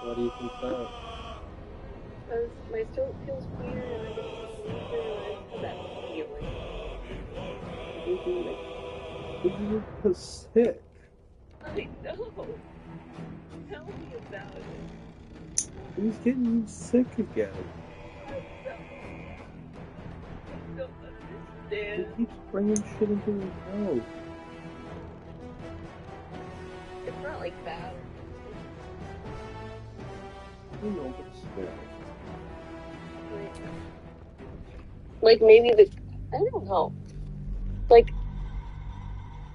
Why do you think that? Because my throat feels weird and I just realized how that feeling. Maybe you're just sick. I know. Tell me about it. Who's getting you sick again? I know. I don't Who understand. keeps bringing shit into your house? It's not like bad or anything. I know, but still. Like, like maybe the I don't know. Like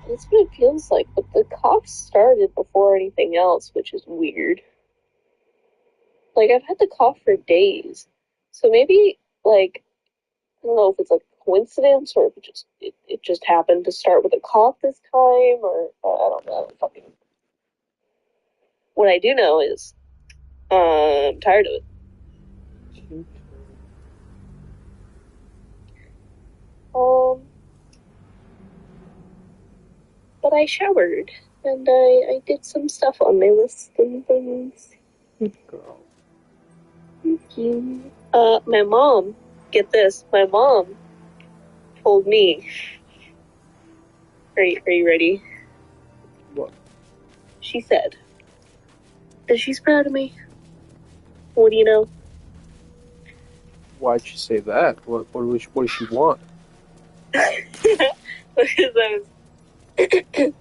that's what it feels like. But the cough started before anything else, which is weird. Like I've had the cough for days, so maybe like I don't know if it's like a coincidence or if it just happened to start with a cough this time, or I don't know. I don't fucking. What I do know is I'm tired of it. Um, but I showered and I did some stuff on my list and things. Good girl. Thank you. My mom, get this, my mom told me, are you ready? What? She said that she's proud of me. What do you know? Why'd she say that? What does she want? Because because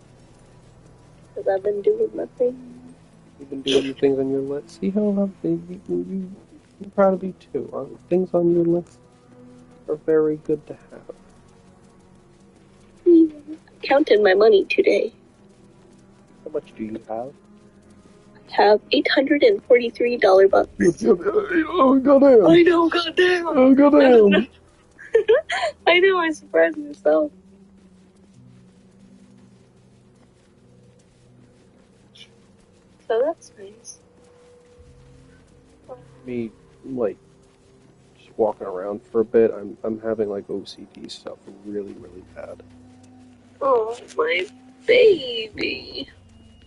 I've been doing nothing. You've been doing the things on your list. See how I'm proud of you too. Things on your list are very good to have. Counted my money today. How much do you have? Have $843 bucks. Oh goddamn! I know, goddamn. Oh goddamn! I know, I surprised myself. So that's nice. Me like just walking around for a bit. I'm having like OCD stuff really bad. Oh, my baby.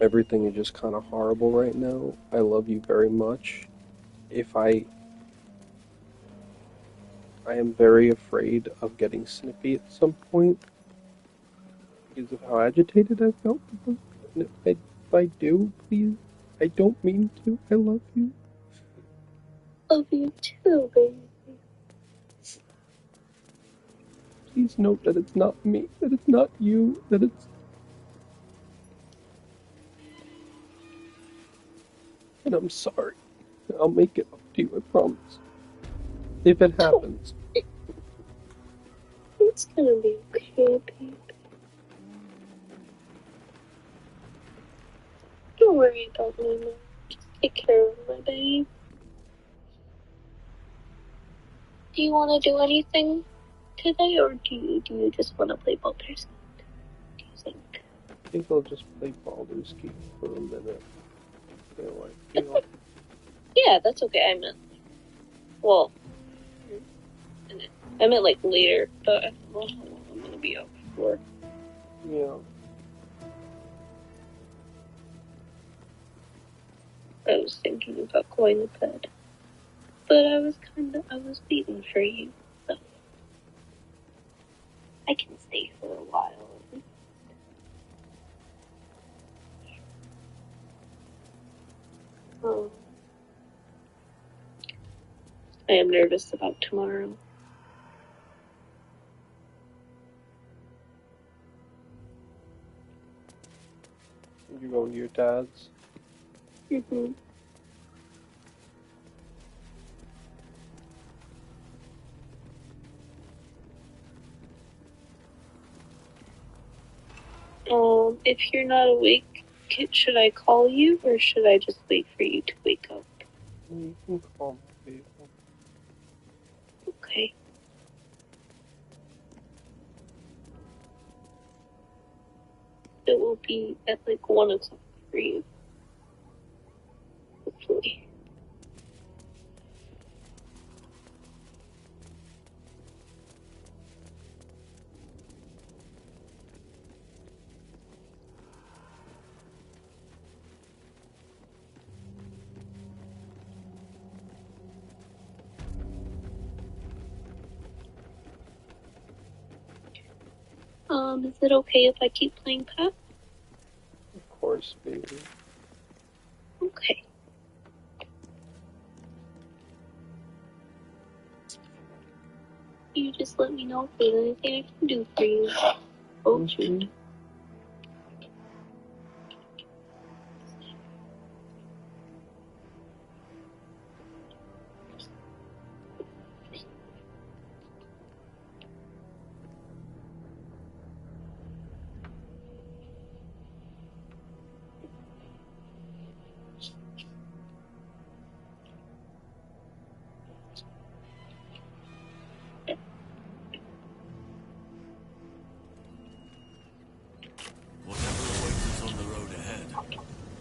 Everything is just kind of horrible right now. I love you very much. If I am very afraid of getting snippy at some point because of how agitated I felt. If I do, please, I don't mean to. I love you. Love you too, baby. Please note that it's not me, that it's not you, that it's. And I'm sorry. I'll make it up to you, I promise. If it Don't. happens. It's gonna be okay, baby. Don't worry about me, man. Just take care of my baby. Do you want to do anything today, or do you just want to play Baldur's Gate? Do you think? I think I'll just play Baldur's Gate for a minute. Yeah, that's okay. I meant, well, I meant like later, but I don't know how long I'm gonna be up for. Yeah. I was thinking about going to bed, but I was waiting for you, so I can stay for a while. Um, I am nervous about tomorrow. You're going to your dad's? Mm-hmm. If you're not awake, should I call you or should I just wait for you to wake up? You can call me, baby. Okay. It will be at like 1 o'clock for you, hopefully. Is it okay if I keep playing Pat? Of course, baby. Okay. You just let me know if there's anything I can do for you. Oh, shoot. Whatever awaits us on the road ahead,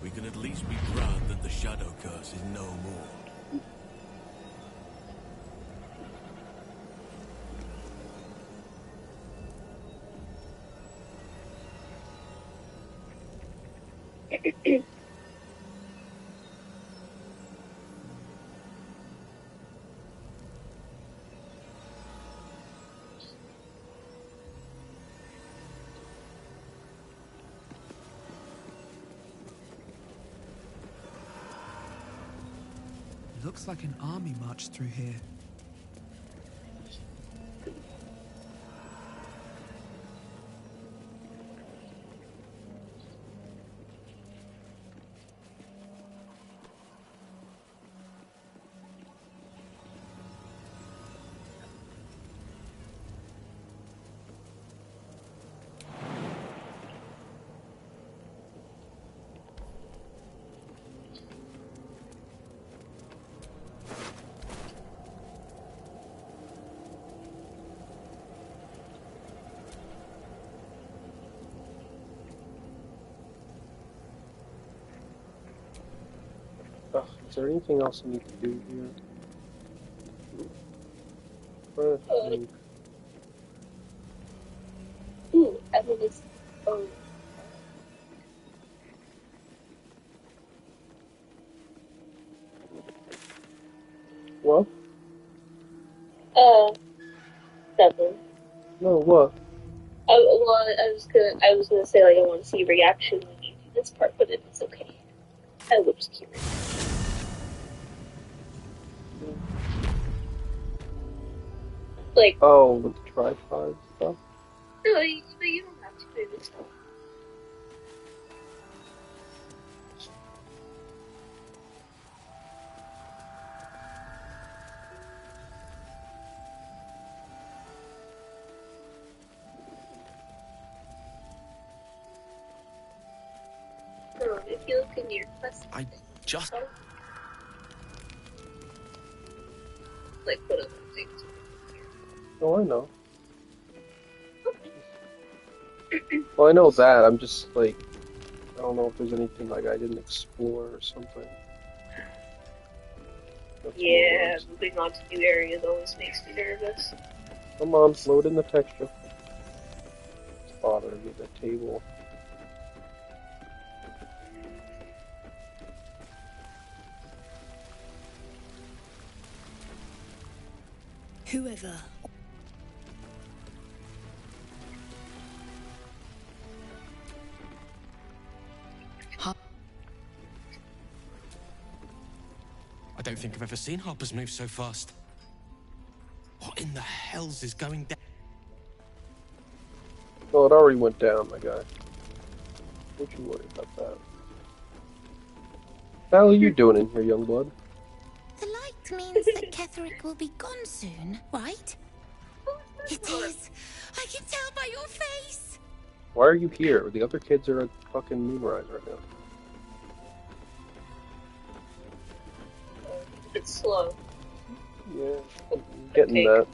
we can at least be glad that the Shadow Curse is no more. Looks like an army marched through here. Ugh, is there anything else I need to do here? I think. Evelyn's. What? Nothing. No, what? I was gonna say, like, I want to see your reaction when you do this part, but it's okay. I was just curious. Like, Oh, with the tripod stuff? no, you don't have to do this stuff. No, if you look in your quest, I just... like, put other things. Oh, I know. Well, I know that. I'm just like, I don't know if there's anything like I didn't explore or something. That's Yeah, moving on to new areas always makes me nervous. Come on, load in the texture. It's bothering me, the table. Whoever. I don't think I've ever seen Harper's move so fast. What in the hells is going down? Oh, it already went down, my guy. Don't you worry about that. What the hell are you doing in here, young blood? The light means that Ketherick will be gone soon, right? It is. I can tell by your face. Why are you here? The other kids are at fucking Moonrise right now. It's slow. Yeah, I'm getting that.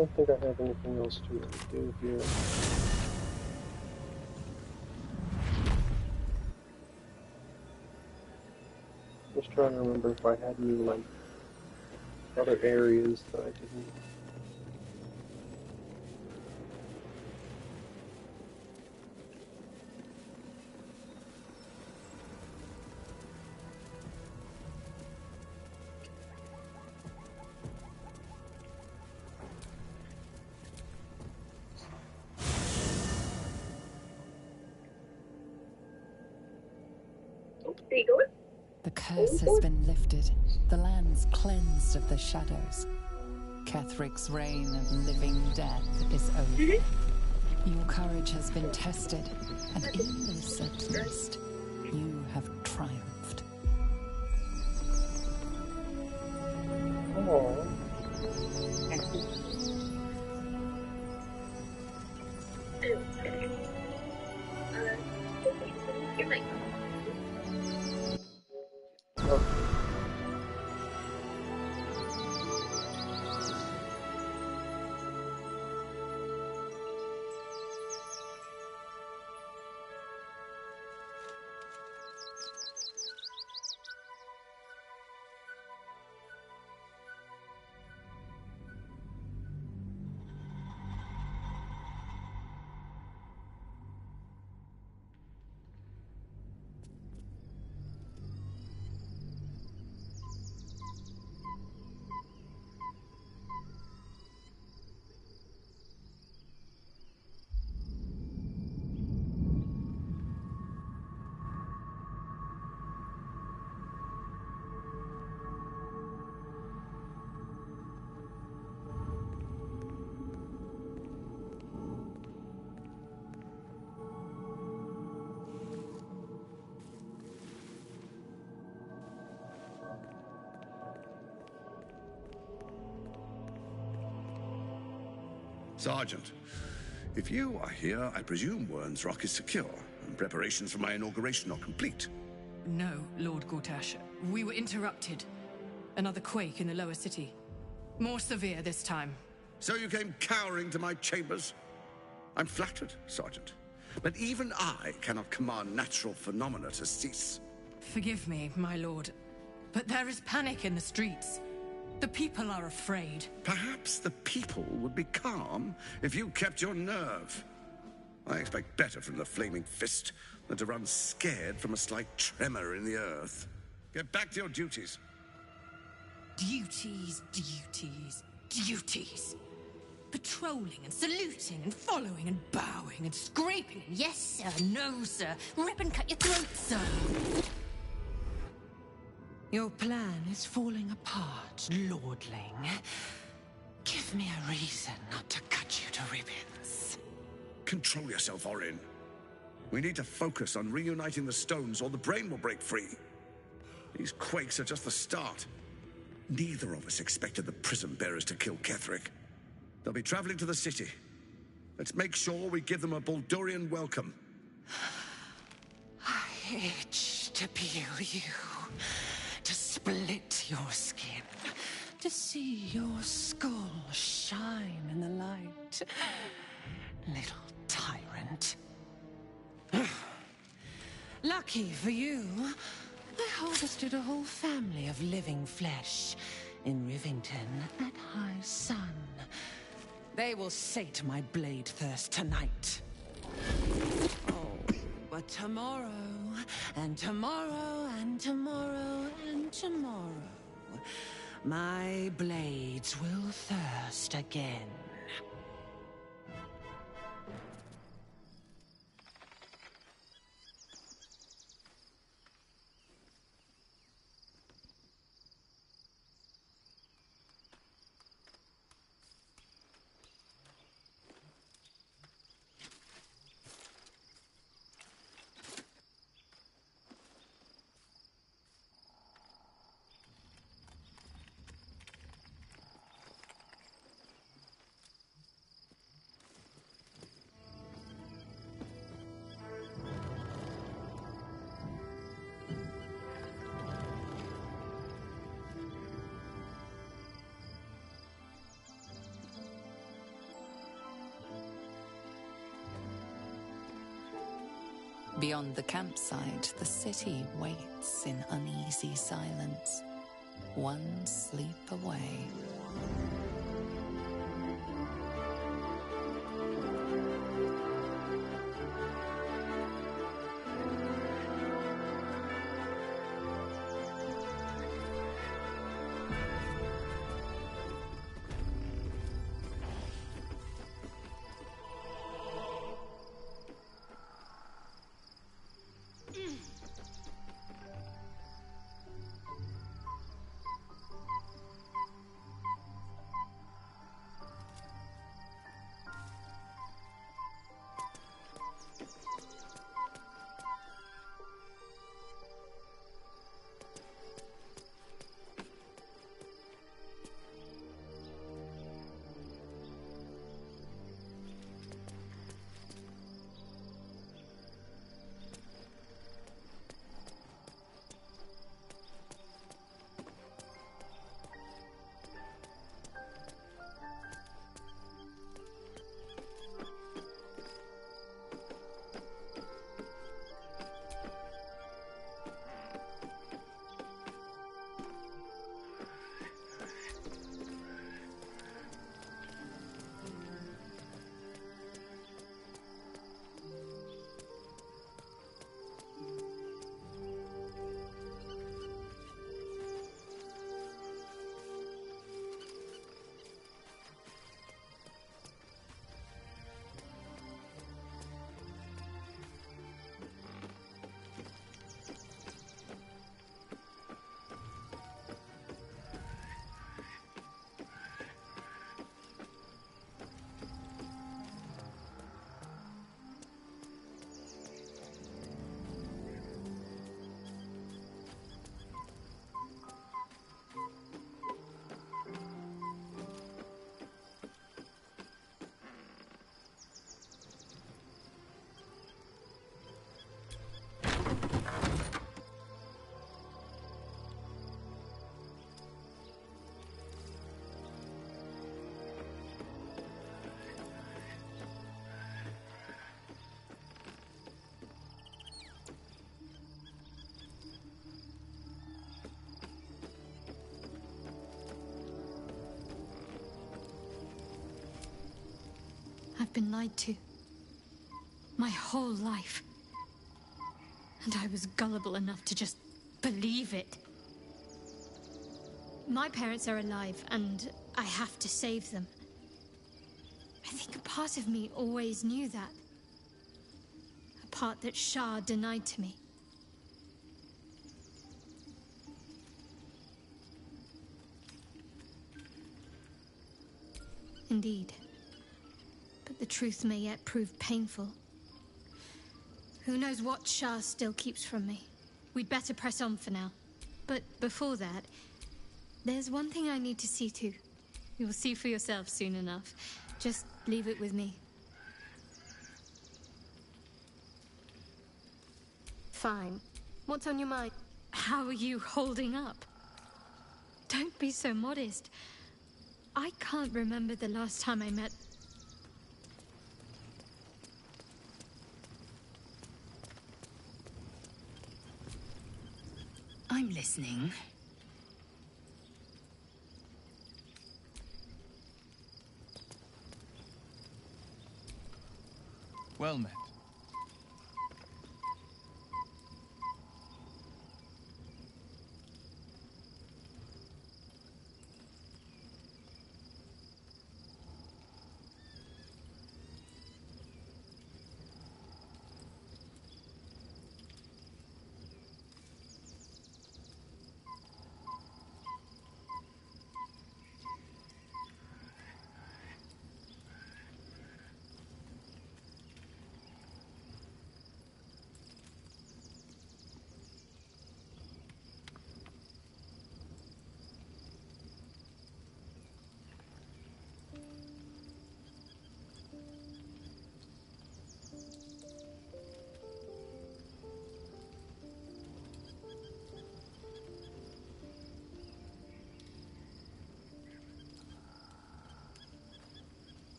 don't think I have anything else to really do here. Just trying to remember if I had any, like, other areas that I didn't. There you go. The curse has been lifted. The land's cleansed of the shadows. Kethric's reign of living death is over. Your courage has been tested, and in this at least, you have triumphed. Oh. You're like, Sergeant, if you are here, I presume Wern's Rock is secure, and preparations for my inauguration are complete. No, Lord Gortash. We were interrupted. Another quake in the lower city. More severe this time. So you came cowering to my chambers? I'm flattered, Sergeant. But even I cannot command natural phenomena to cease. Forgive me, my lord, but there is panic in the streets. The people are afraid. Perhaps the people would be calm if you kept your nerve. I expect better from the Flaming Fist than to run scared from a slight tremor in the earth. Get back to your duties. Duties, duties, duties. Patrolling and saluting and following and bowing and scraping. Yes, sir. No, sir. Rip and cut your throat, sir. Your plan is falling apart, Lordling. Give me a reason not to cut you to ribbons. Control yourself, Orin. We need to focus on reuniting the stones or the brain will break free. These quakes are just the start. Neither of us expected the Prism Bearers to kill Ketheric. They'll be traveling to the city. Let's make sure we give them a Baldurian welcome. I itch to peel you, to split your skin, to see your skull shine in the light. Little tyrant. Lucky for you, I harvested a whole family of living flesh in Rivington at high sun. They will sate my blade thirst tonight. Oh, but tomorrow, and tomorrow, and tomorrow, and tomorrow, my blades will thirst again. Beyond the campsite, the city waits in uneasy silence, one sleep away. I've been lied to. My whole life. And I was gullible enough to just believe it. My parents are alive, and I have to save them. I think a part of me always knew that. A part that Shah denied to me. Indeed. But the truth may yet prove painful. Who knows what Shah still keeps from me? We'd better press on for now. But before that, there's one thing I need to see to. You'll see for yourself soon enough. Just leave it with me. Fine. What's on your mind? How are you holding up? Don't be so modest. I can't remember the last time I met... I'm listening. Well met.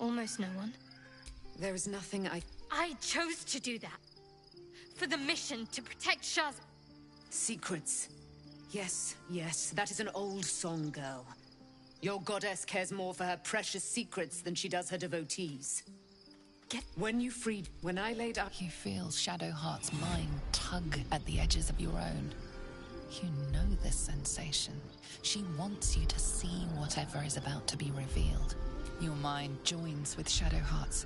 almost no one. There is nothing I chose to do that. For the mission to protect Shah's... Secrets. Yes, yes, that is an old song, girl. Your goddess cares more for her precious secrets than she does her devotees. When I laid up... You feel Shadowheart's mind tug at the edges of your own. You know this sensation. She wants you to see whatever is about to be revealed. Your mind joins with Shadowheart's.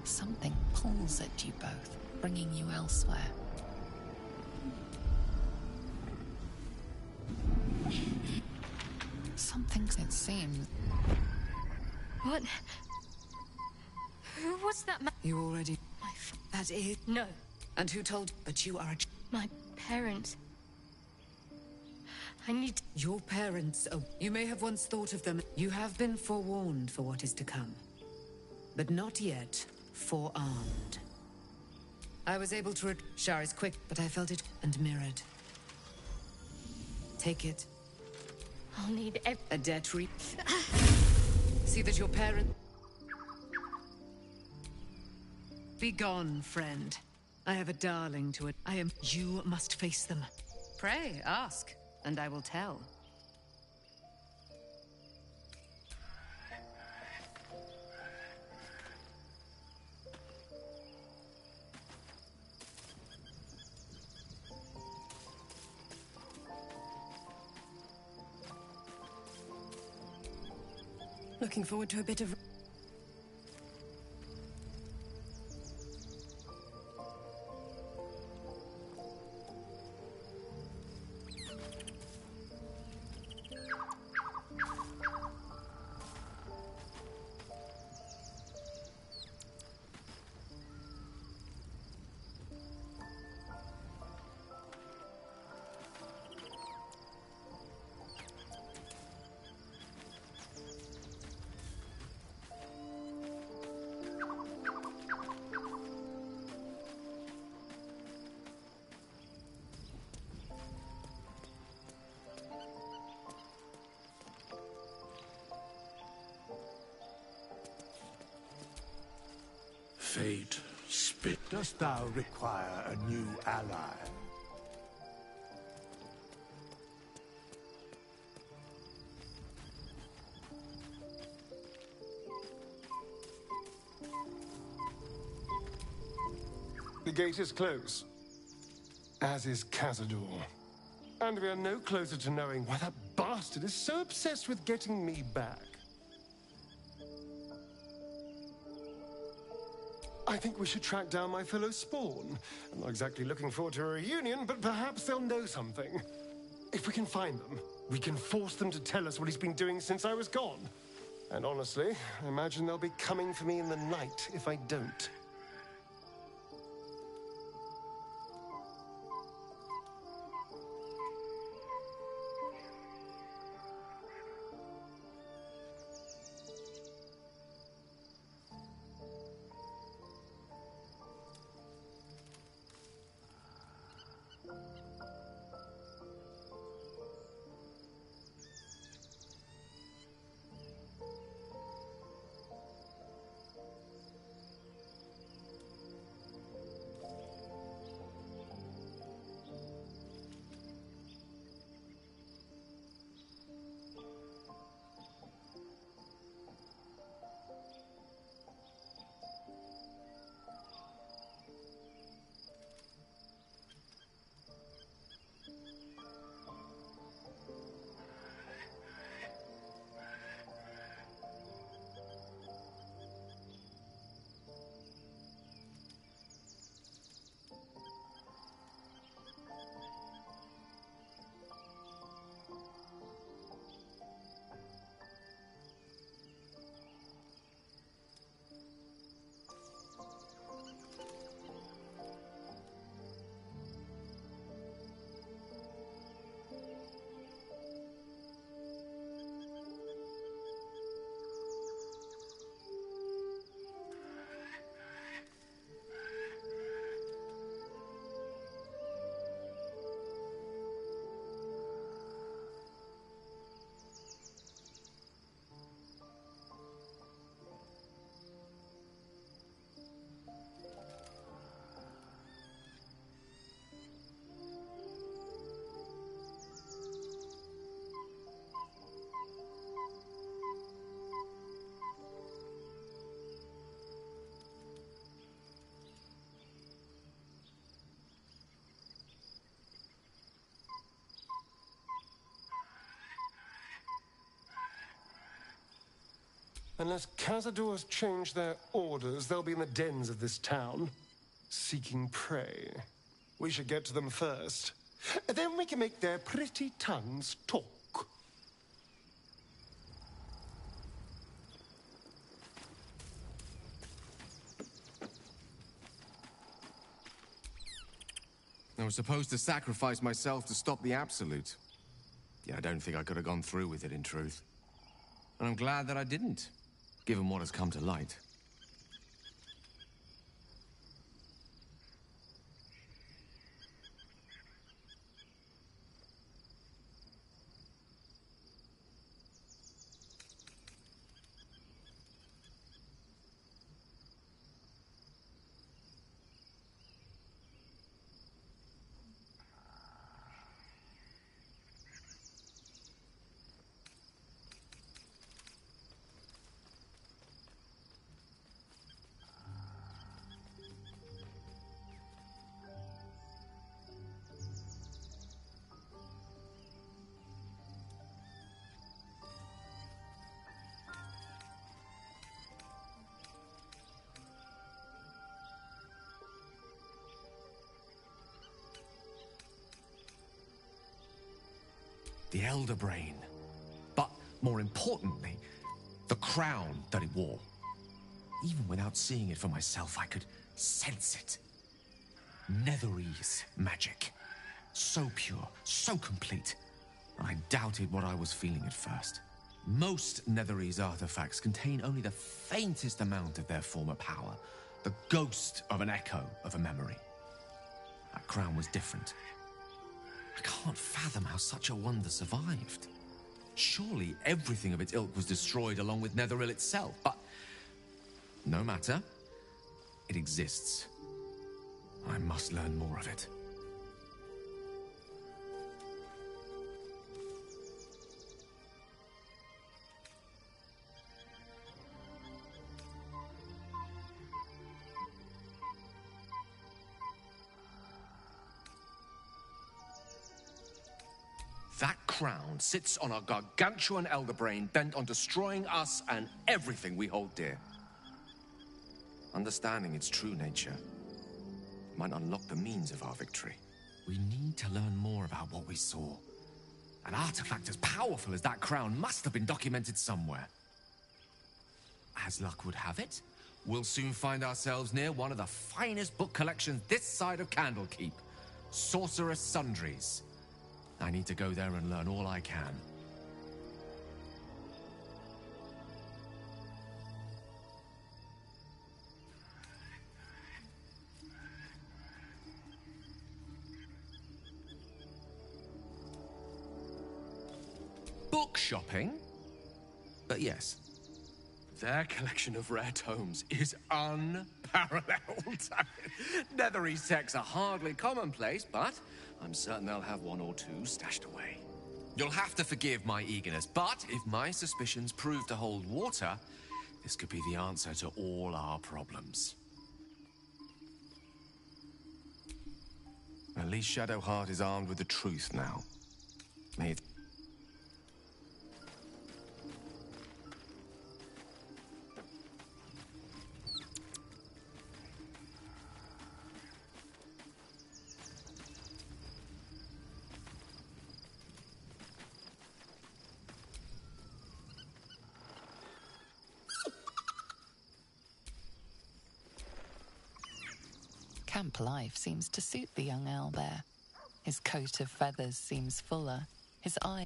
Something pulls at you both, bringing you elsewhere. Something, it seems. What? Who was that man? You already... That is... No. And who told... But you are a... My parents. I need... Your parents... Oh, you may have once thought of them. You have been forewarned for what is to come. But not yet forearmed. I was able to... Shar is quick, but I felt it and mirrored. Take it. I'll need a debt See that your parent... Be gone, friend. I have a darling to it. You must face them. Pray, ask, and I will tell. Looking forward to a bit of... Fate, spit. Dost thou require a new ally? The gate is closed, as is Cazador. And we are no closer to knowing why that bastard is so obsessed with getting me back. I think we should track down my fellow Spawn. I'm not exactly looking forward to a reunion, but perhaps they'll know something. If we can find them, we can force them to tell us what he's been doing since I was gone. And honestly, I imagine they'll be coming for me in the night if I don't. Unless cazadors change their orders, they'll be in the dens of this town, seeking prey. We should get to them first. Then we can make their pretty tongues talk. I was supposed to sacrifice myself to stop the Absolute. Yeah, I don't think I could have gone through with it, in truth. And I'm glad that I didn't, given what has come to light. The Elder Brain. But, more importantly, the crown that it wore. Even without seeing it for myself, I could sense it. Netherese magic. So pure, so complete. I doubted what I was feeling at first. Most Netherese artifacts contain only the faintest amount of their former power. The ghost of an echo of a memory. That crown was different. I can't fathom how such a wonder survived. Surely everything of its ilk was destroyed along with Netheril itself, but no matter. It exists. I must learn more of it. That crown sits on a gargantuan elder brain bent on destroying us and everything we hold dear. Understanding its true nature might unlock the means of our victory. We need to learn more about what we saw. An artifact as powerful as that crown must have been documented somewhere. As luck would have it, we'll soon find ourselves near one of the finest book collections this side of Candlekeep, Sorcerous Sundries. I need to go there and learn all I can. Book shopping? But yes, their collection of rare tomes is unparalleled. Netherese texts are hardly commonplace, but I'm certain they'll have one or two stashed away. You'll have to forgive my eagerness, but if my suspicions prove to hold water, this could be the answer to all our problems. At least Shadowheart is armed with the truth now. May it... Camp life seems to suit the young owlbear. His coat of feathers seems fuller, his eye...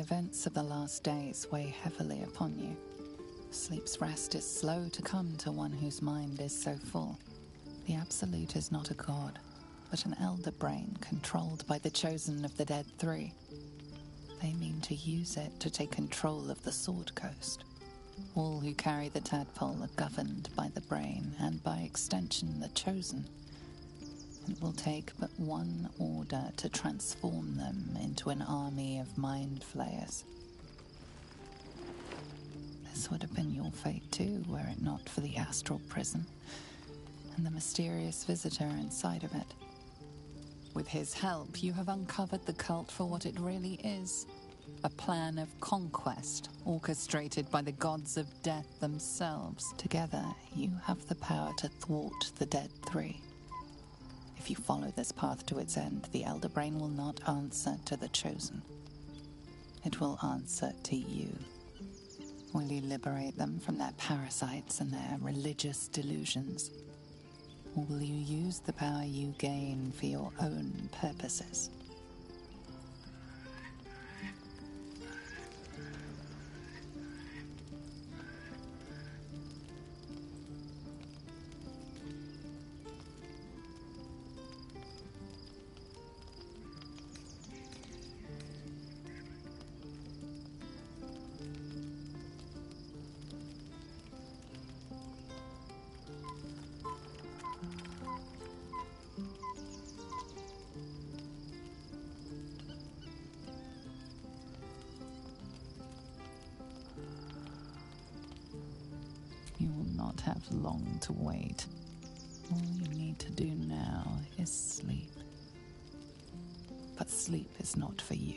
events of the last days weigh heavily upon you. Sleep's rest is slow to come to one whose mind is so full. The Absolute is not a god, but an elder brain controlled by the chosen of the Dead Three. They mean to use it to take control of the Sword Coast. All who carry the tadpole are governed by the brain, and by extension the chosen. It will take but one order to transform them into an army of mind flayers. This would have been your fate too, were it not for the astral prison and the mysterious visitor inside of it. With his help, you have uncovered the cult for what it really is. A plan of conquest, orchestrated by the gods of death themselves. Together, you have the power to thwart the Dead Three. If you follow this path to its end, the Elder Brain will not answer to the Chosen. It will answer to you. Will you liberate them from their parasites and their religious delusions? Or will you use the power you gain for your own purposes? You will not have long to wait. All you need to do now is sleep. But sleep is not for you.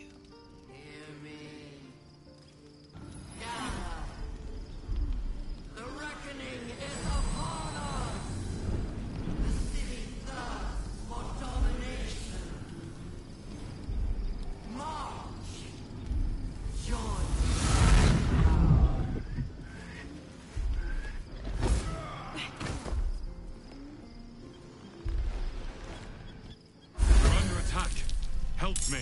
The reckoning is upon us! The city thirsts for domination. March! Join! We're under attack. Help me.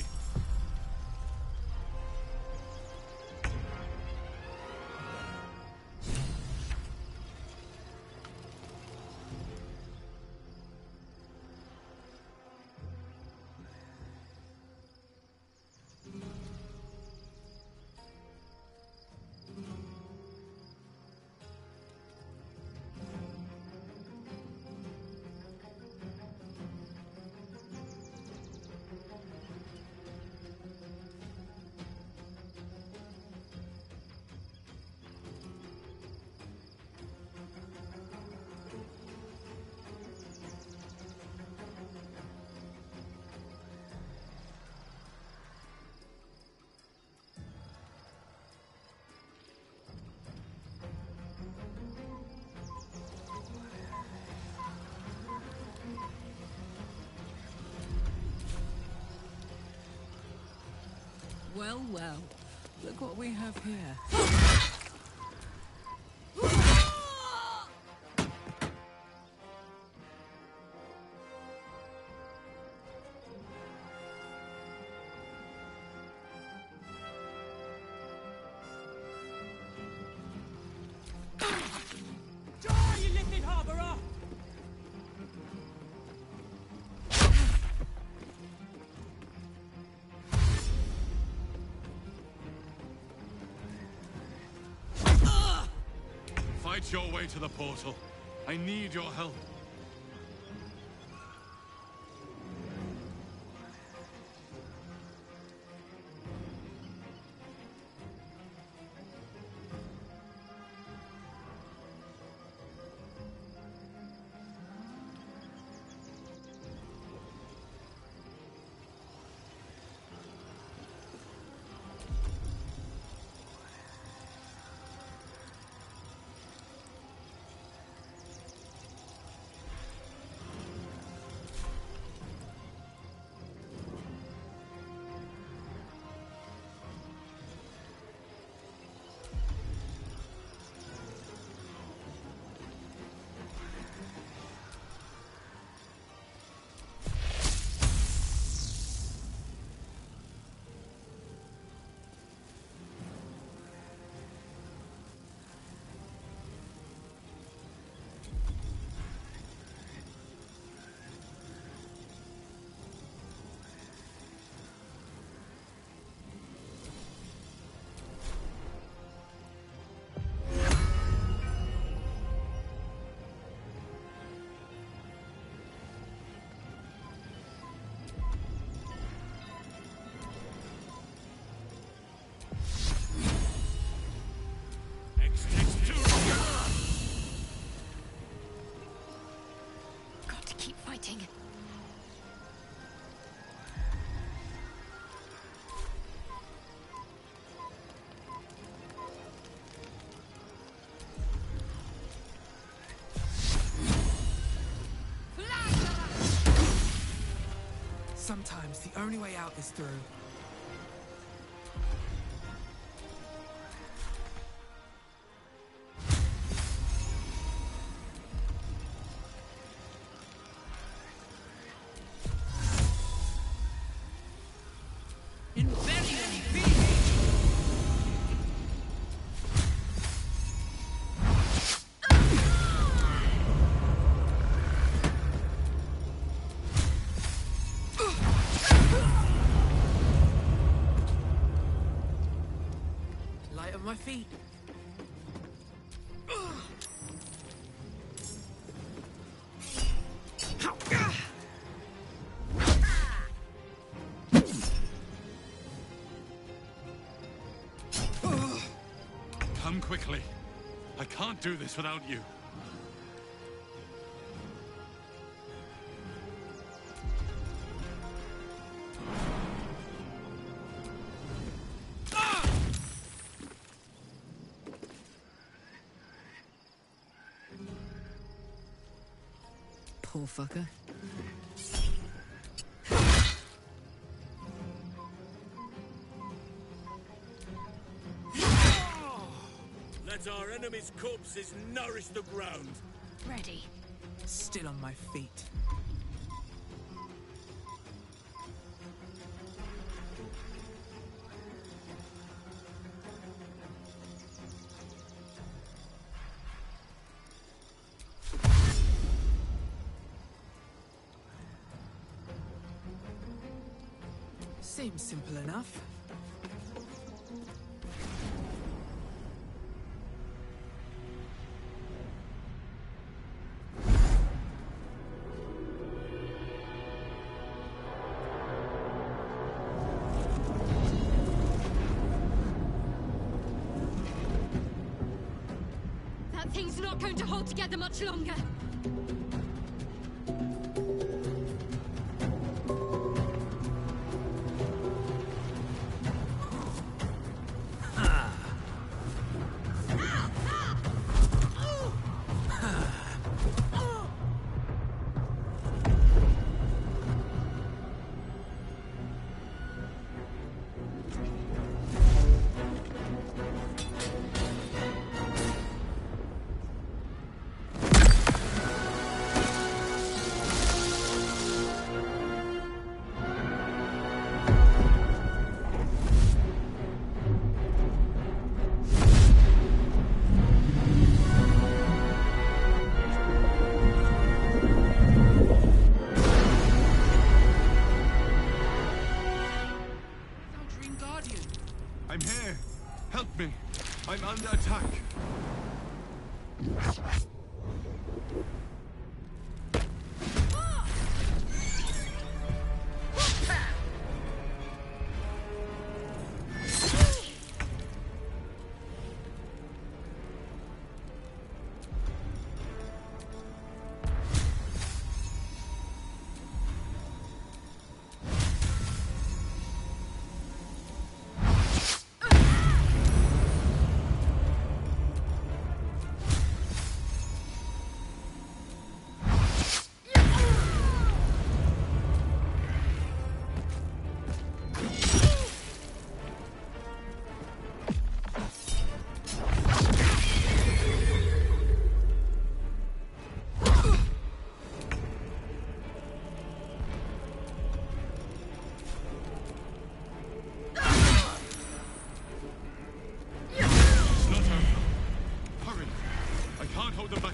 Well, well. Look what we have here. Die, you little harborer! Fight your way to the portal. I need your help. Sometimes the only way out is through. Light on my feet. Come quickly. I can't do this without you. Poor fucker. Let our enemies' corpses nourish the ground. Ready. Still on my feet. Seems simple enough. That thing's not going to hold together much longer. I'm here. Help me. I'm under attack.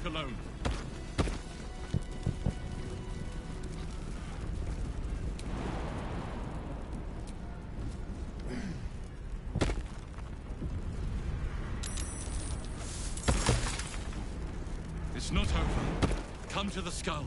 Alone. It's not over. Come to the skull.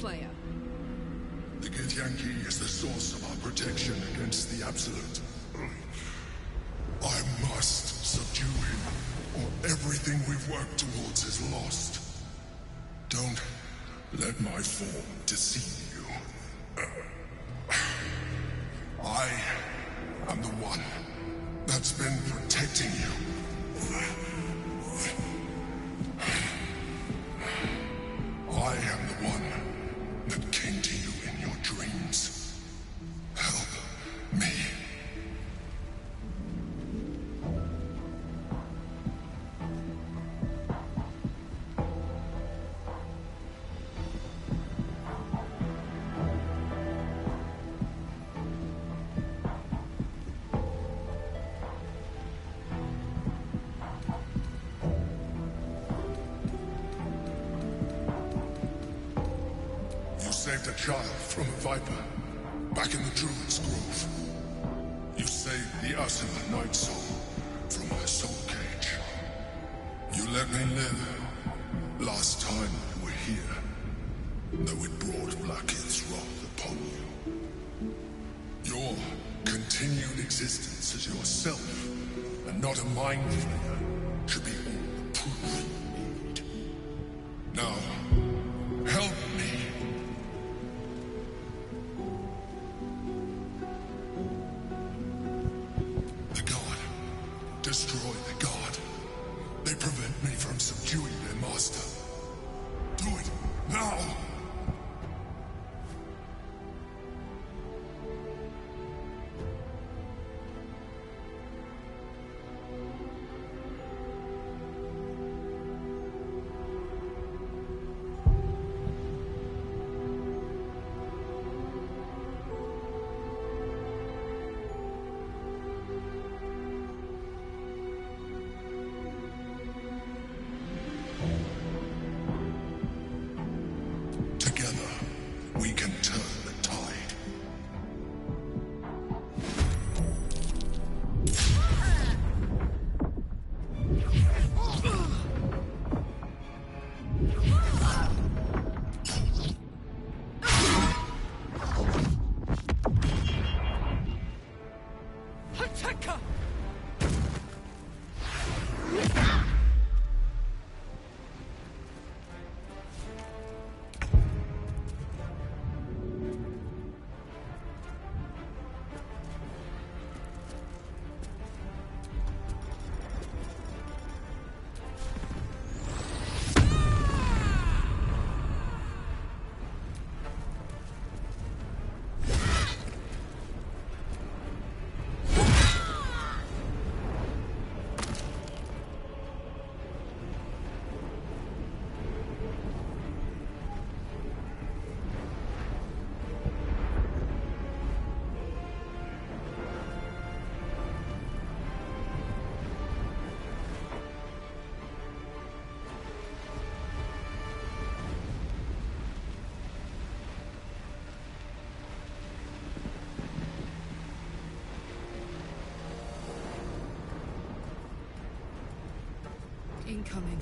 player. The Githyanki is the source of our protection against the Absolute. I must subdue him, or everything we've worked towards is lost. Don't let my form deceive you. I am the one that's been protecting you. I am the one that came to you in your dreams. Help me. You saved a child from a viper back in the Druid's Grove. You saved the Ursula Night Soul from her soul cage. You let me live last time we were here, though it brought Blackheath's wrath upon you. Your continued existence as yourself, and not a mind flayer, should be all the proof you need. Now, help me. The God. Destroy the God. They prevent me from subduing their master. Do it now! Together, we can turn the tide. Hateka! Incoming.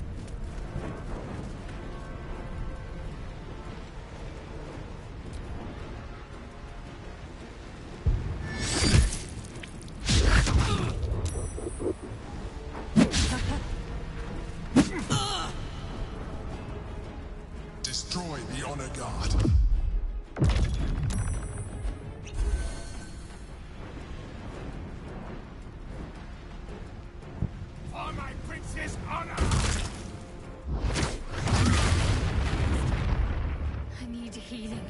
Destroy the Honor Guard. For my prince's honor! I need healing.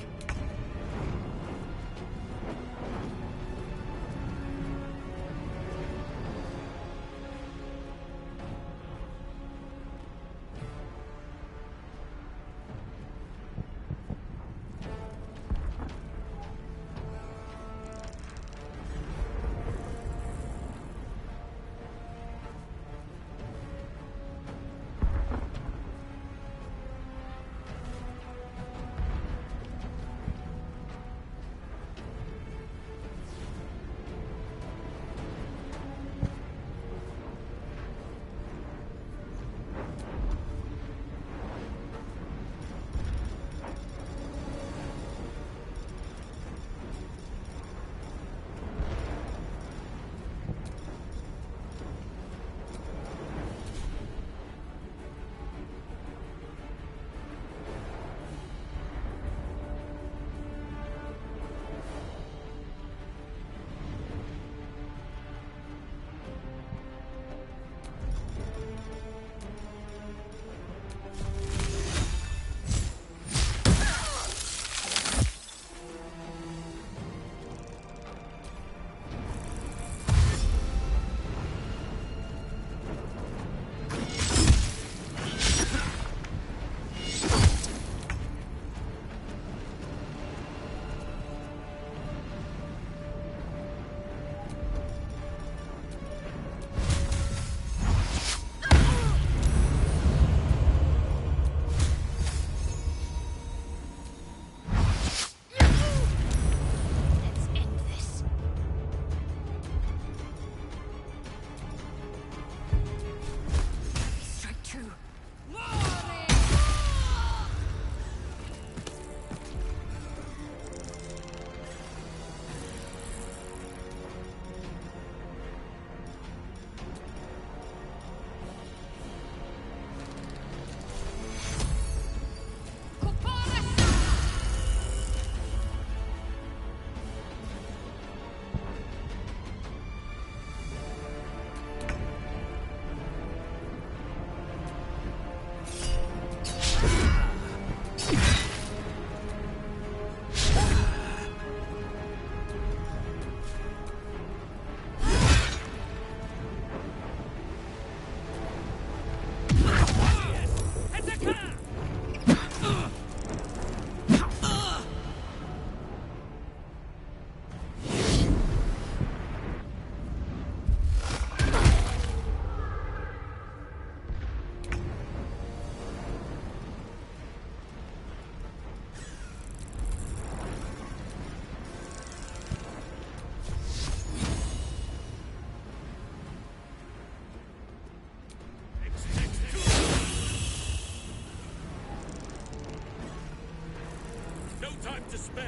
time to spare.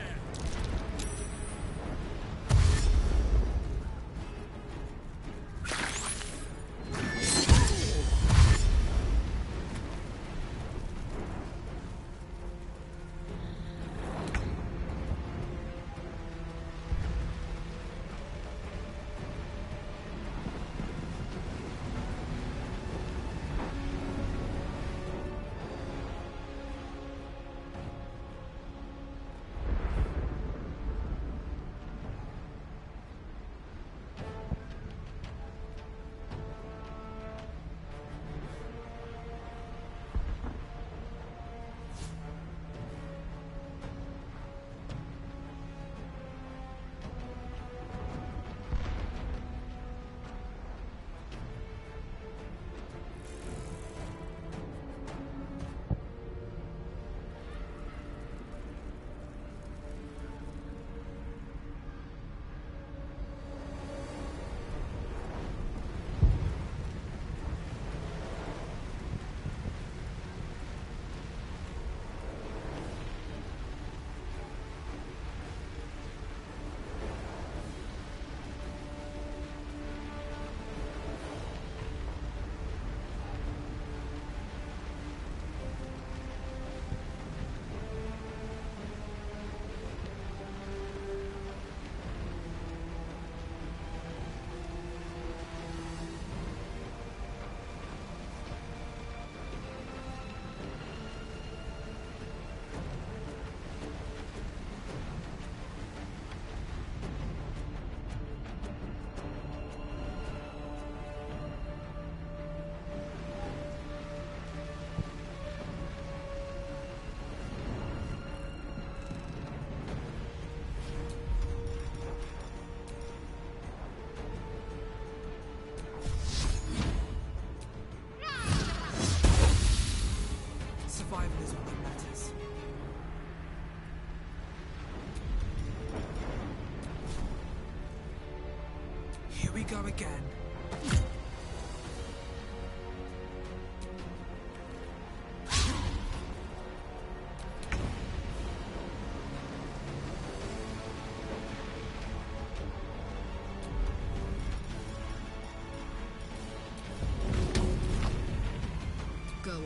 Survival is all that matters. Here we go again. Go on.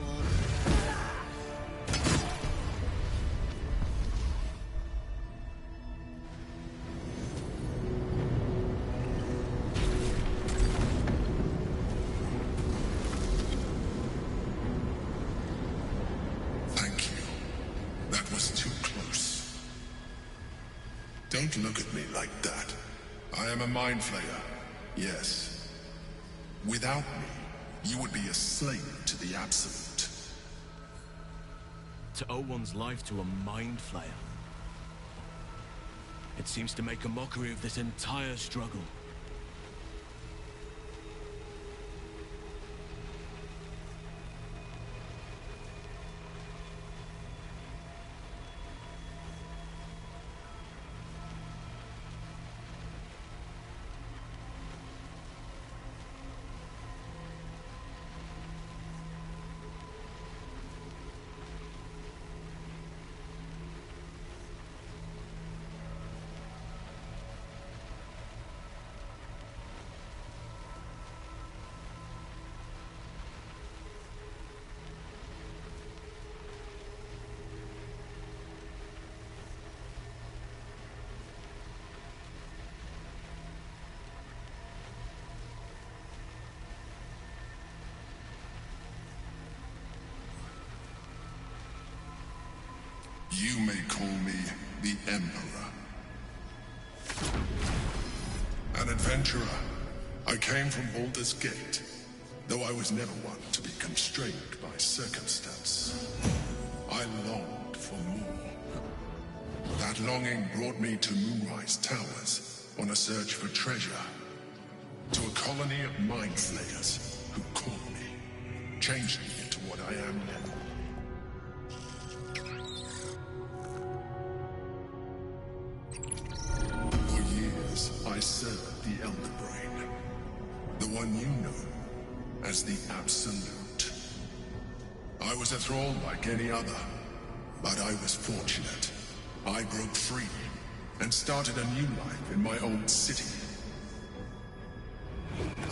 Thank you. That was too close. Don't look at me like that. I am a mind flayer. Yes. Without me, you would be a slave to the Absolute. To owe one's life to a mind flayer. It seems to make a mockery of this entire struggle. You may call me the Emperor. An adventurer. I came from Baldur's Gate, though I was never one to be constrained by circumstance. I longed for more. That longing brought me to Moonrise Towers on a search for treasure. To a colony of mind flayers who caught me, changed me into what I am now. For years, I served the Elder Brain, the one you know as the Absolute. I was a thrall like any other, but I was fortunate. I broke free and started a new life in my old city.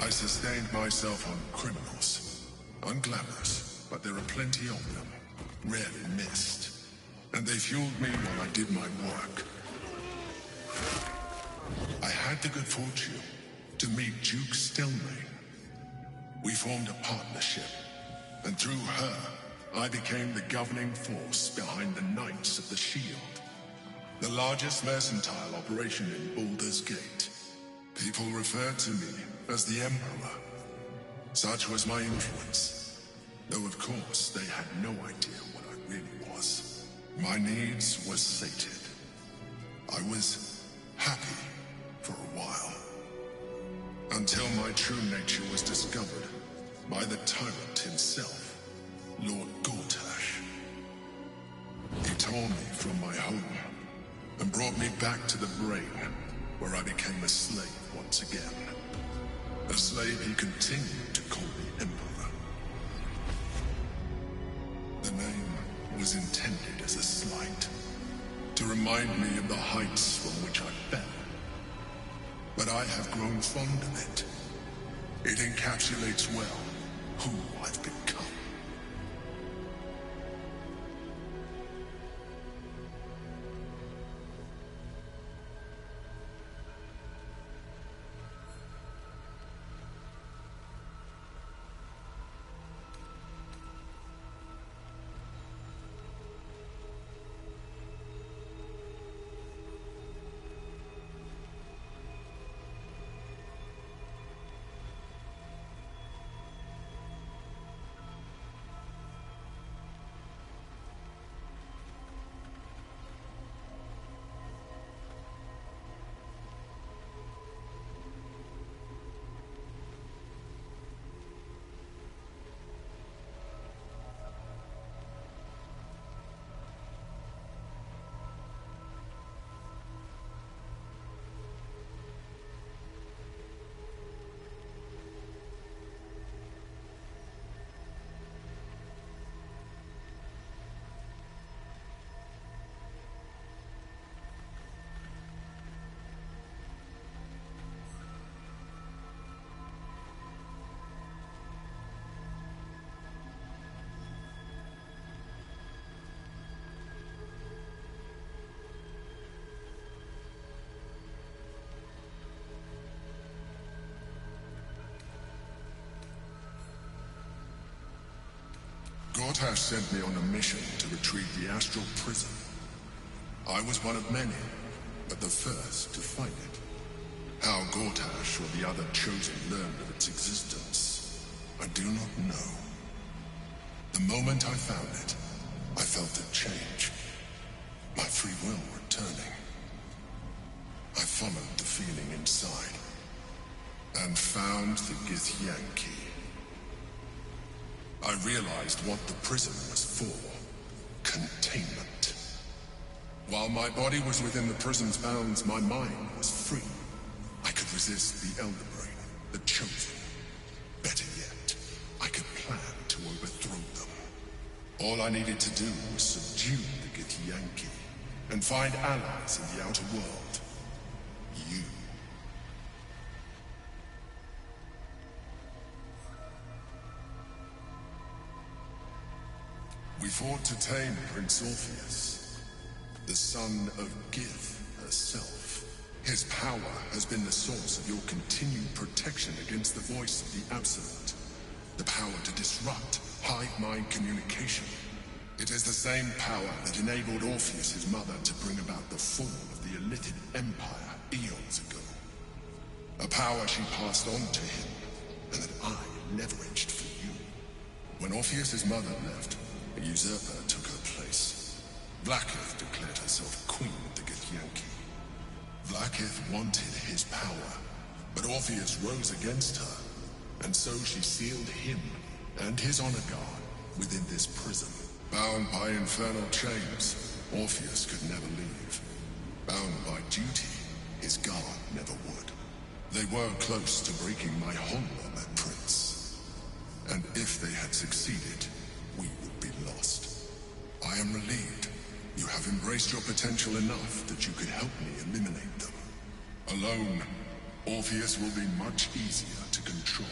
I sustained myself on criminals. Unglamorous, but there are plenty of them. Rarely missed. And they fueled me while I did my work. I had the good fortune to meet Duke Stelmane. We formed a partnership, and through her, I became the governing force behind the Knights of the Shield, the largest mercantile operation in Baldur's Gate. People referred to me as the Emperor. Such was my influence, though of course they had no idea what I really was. My needs were sated. I was happy for a while, until my true nature was discovered by the tyrant himself, Lord Gortash. He tore me from my home and brought me back to the Brain, where I became a slave once again. A slave he continued to call the Emperor. The name was intended as a slight, to remind me of the heights from which I fell. But I have grown fond of it. It encapsulates well who I've become. Gortash sent me on a mission to retrieve the Astral Prism. I was one of many, but the first to find it. How Gortash or the other Chosen learned of its existence, I do not know. The moment I found it, I felt a change. My free will returning. I followed the feeling inside, and found the Githyanki. I realized what the prism was for. Containment. While my body was within the prism's bounds, my mind was free. I could resist the Elder Brain, the Chosen. Better yet, I could plan to overthrow them. All I needed to do was subdue the Githyanki, and find allies in the outer world. You. We fought to tame Prince Orpheus, the son of Gith herself. His power has been the source of your continued protection against the voice of the Absolute. The power to disrupt hive mind communication. It is the same power that enabled Orpheus, his mother, to bring about the fall of the Elitid Empire eons ago. A power she passed on to him, and that I leveraged for you. When Orpheus' mother left, a usurper took her place. Vlaakith declared herself queen of the Githyanki. Vlaakith wanted his power, but Orpheus rose against her, and so she sealed him and his honor guard within this prison. Bound by infernal chains, Orpheus could never leave. Bound by duty, his guard never would. They were close to breaking my hold on that prince. And if they had succeeded, we would be lost. I am relieved you have embraced your potential enough that you could help me eliminate them. Alone, Orpheus will be much easier to control.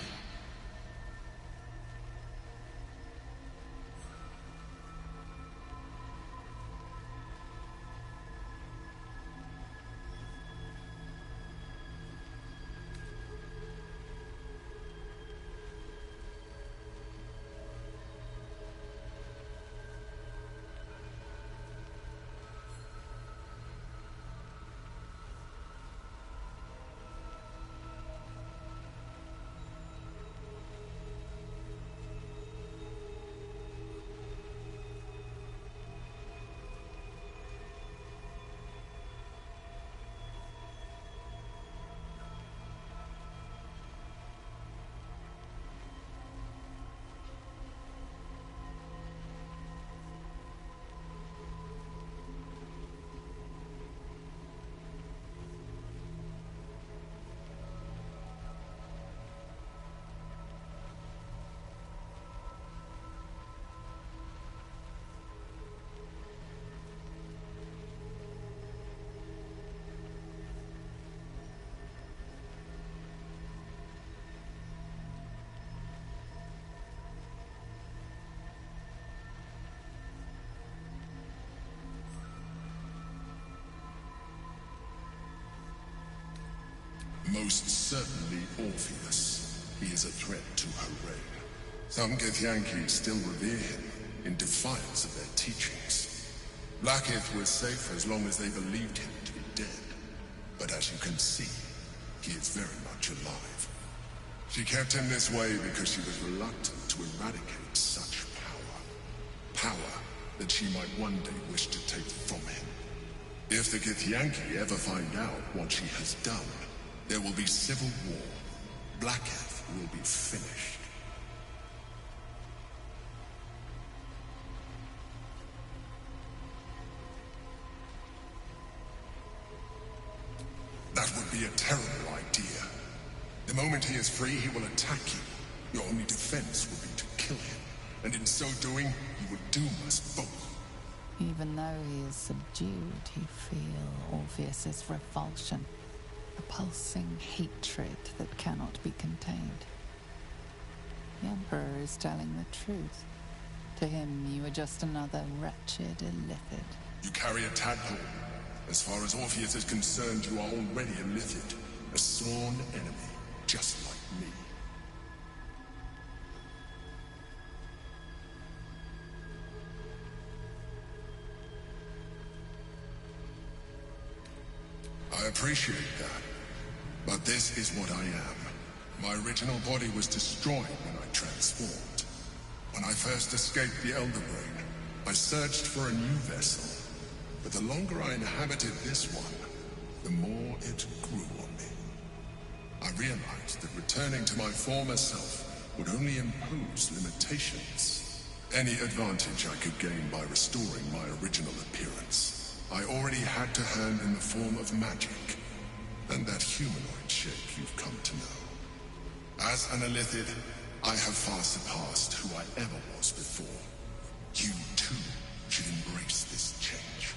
Most certainly Orpheus. He is a threat to her reign. Some Githyanki still revere him in defiance of their teachings. Blackith was safe as long as they believed him to be dead. But as you can see, he is very much alive. She kept him this way because she was reluctant to eradicate such power. Power that she might one day wish to take from him. If the Githyanki ever find out what she has done, there will be civil war. Blackith will be finished. That would be a terrible idea. The moment he is free, he will attack you. Your only defense will be to kill him. And in so doing, you would doom us both. Even though he is subdued, you feel Orpheus's revulsion. A pulsing hatred that cannot be contained. The Emperor is telling the truth. To him, you are just another wretched illithid. You carry a tadpole. As far as Orpheus is concerned, you are already a illithid. A sworn enemy, just like me. I appreciate that. But this is what I am. My original body was destroyed when I transformed. When I first escaped the Elder Brain, I searched for a new vessel. But the longer I inhabited this one, the more it grew on me. I realized that returning to my former self would only impose limitations. Any advantage I could gain by restoring my original appearance, I already had to hand in the form of magic. And that humanoid shape you've come to know. As an illithid, I have far surpassed who I ever was before. You, too, should embrace this change.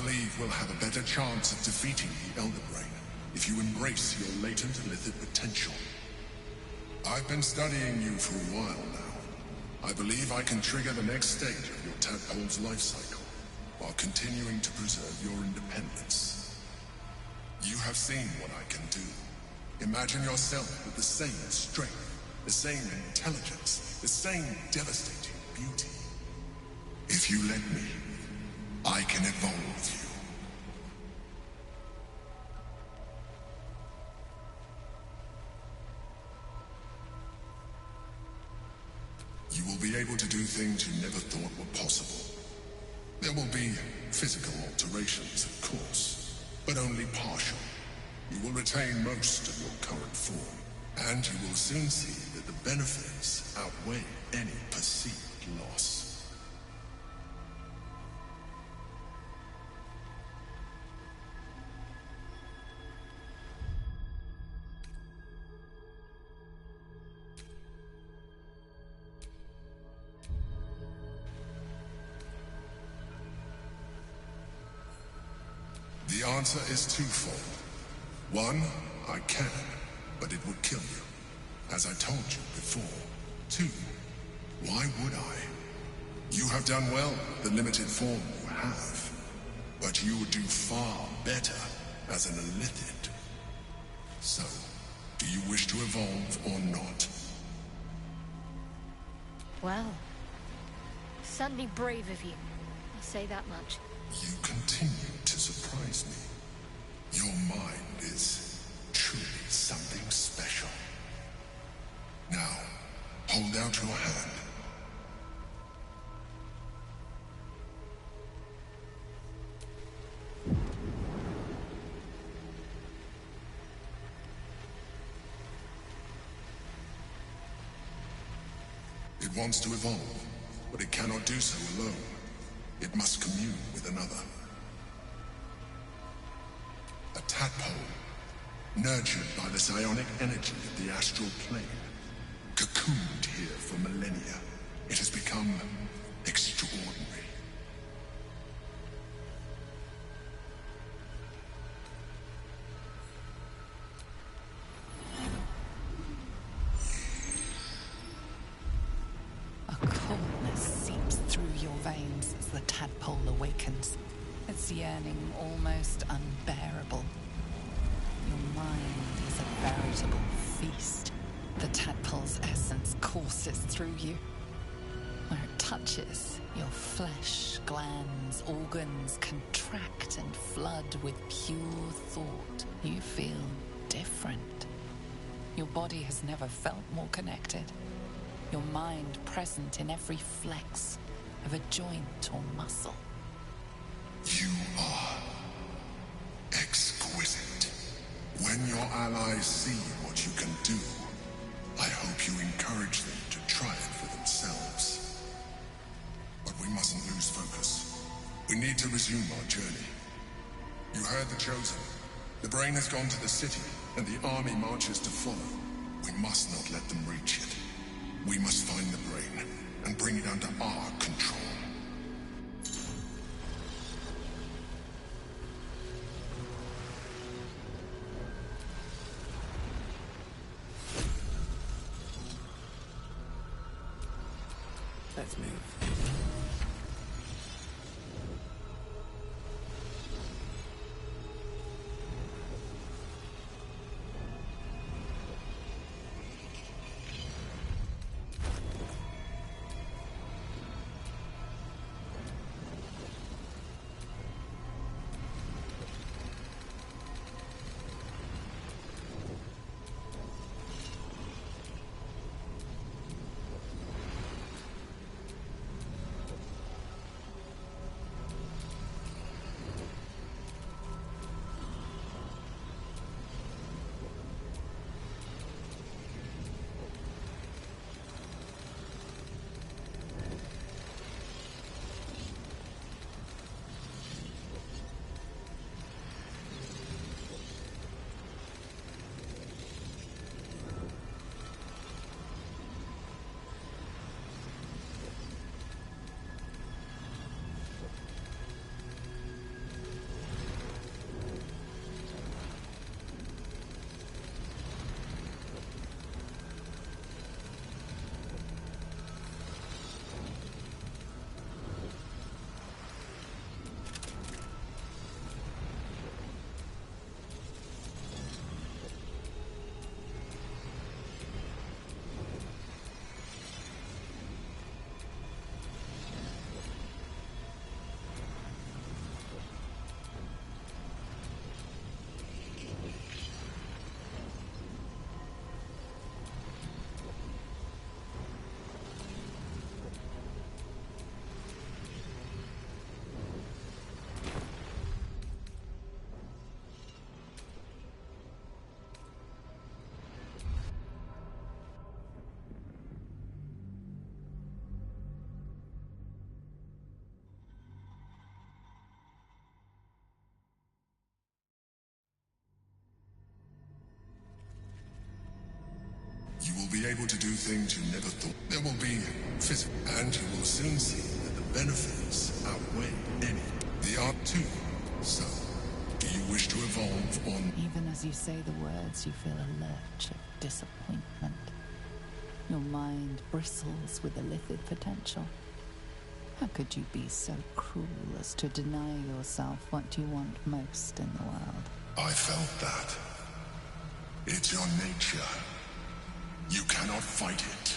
believe we'll have a better chance of defeating the Elder Brain if you embrace your latent Lithid potential. I've been studying you for a while now. I believe I can trigger the next stage of your tadpole's life cycle, while continuing to preserve your independence. You have seen what I can do. Imagine yourself with the same strength, the same intelligence, the same devastating beauty. If you let me, I can evolve you. You will be able to do things you never thought were possible. There will be physical alterations, of course, but only partial. You will retain most of your current form, and you will soon see that the benefits outweigh any perceived loss. The answer is twofold. One, I can, but it would kill you, as I told you before. Two, why would I? You have done well with the limited form you have, but you would do far better as an Illithid. So, do you wish to evolve or not? Well, certainly brave of you. I'll say that much. You continue to surprise me. Your mind is truly something special. Now, hold out your hand. It wants to evolve, but it cannot do so alone. It must commune with another. A tadpole, nurtured by the psionic energy of the astral plane, cocooned here for millennia. It has become extraordinary. A coldness seeps through your veins as the tadpole awakens, its yearning almost unbearable. Your mind is a veritable feast. The tadpole's essence courses through you. Where it touches, your flesh, glands, organs contract and flood with pure thought. You feel different. Your body has never felt more connected. Your mind present in every flex of a joint or muscle. You are exquisite. When your allies see what you can do, I hope you encourage them to try it for themselves. But we mustn't lose focus. We need to resume our journey. You heard the Chosen. The Brain has gone to the city, and the army marches to follow. We must not let them reach it. We must find the Brain and bring it under our control. Let's move. be able to do things you never thought. There will be physical, and you will soon see that the benefits outweigh any. The art too. So, do you wish to evolve on? Even as you say the words, you feel a lurch of disappointment. Your mind bristles with illicit potential. How could you be so cruel as to deny yourself what you want most in the world? I felt that. It's your nature. You cannot fight it.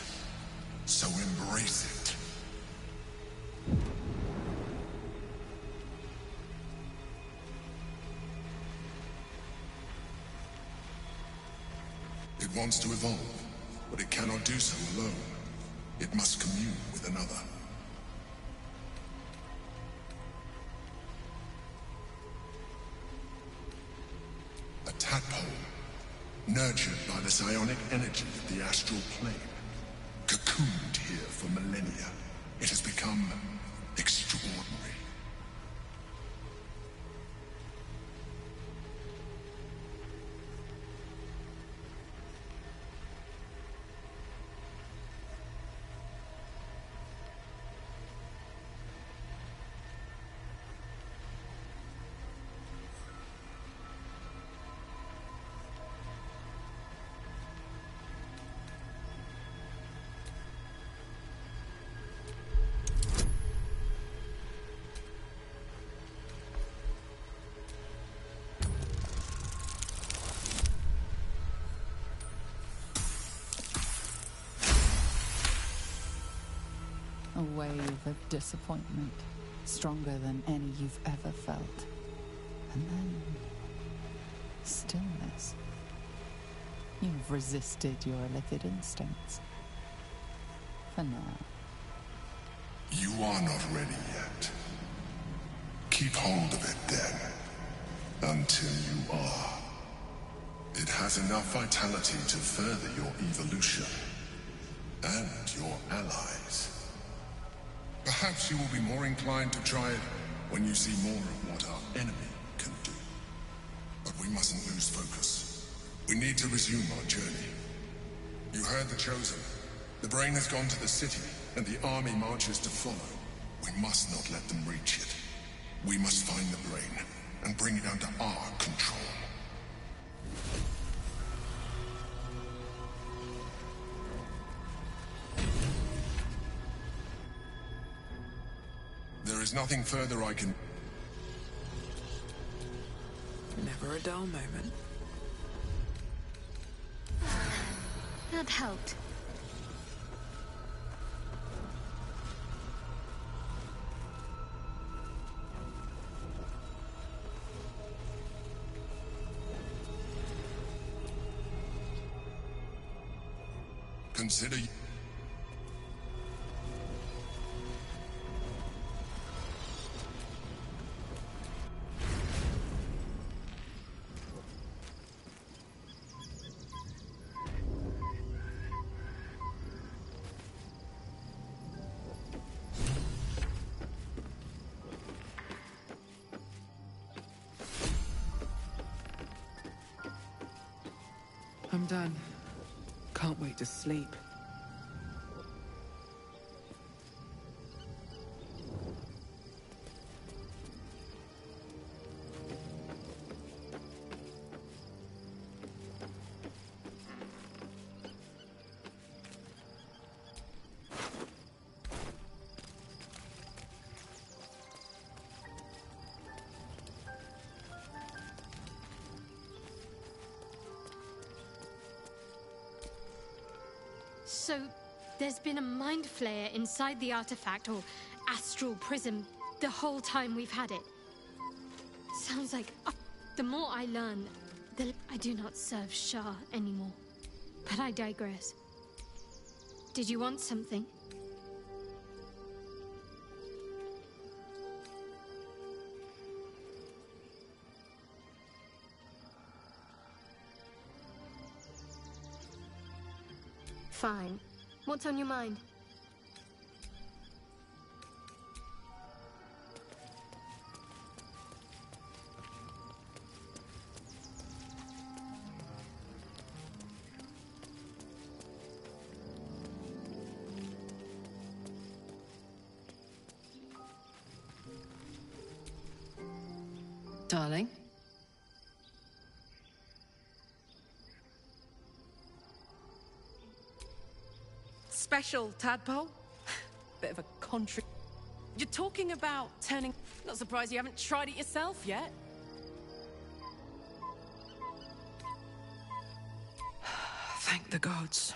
So embrace it. It wants to evolve, but it cannot do so alone. It must commune with another. A tadpole, nurtured by the psionic energy of the astral plane, cocooned here for millennia. It has become extraordinary. A wave of disappointment, stronger than any you've ever felt. And then, stillness. You've resisted your illicit instincts. For now. You are not ready yet. Keep hold of it then, until you are. It has enough vitality to further your evolution, and your allies. Perhaps you will be more inclined to try it when you see more of what our enemy can do. But we mustn't lose focus. We need to resume our journey. You heard the Chosen. The Brain has gone to the city, and the army marches to follow. We must not let them reach it. We must find the Brain, and bring it under our control. There is nothing further I can... Never a dull moment. That helped. Consider... I'm done. Can't wait to sleep. So, there's been a mind flayer inside the artifact, or astral prism, the whole time we've had it. Sounds like... the more I learn, I do not serve Shah anymore. But I digress. Did you want something? Fine. What's on your mind? Darling? Special, Tadpole? Bit of a contra... You're talking about turning... Not surprised you haven't tried it yourself yet. Thank the gods.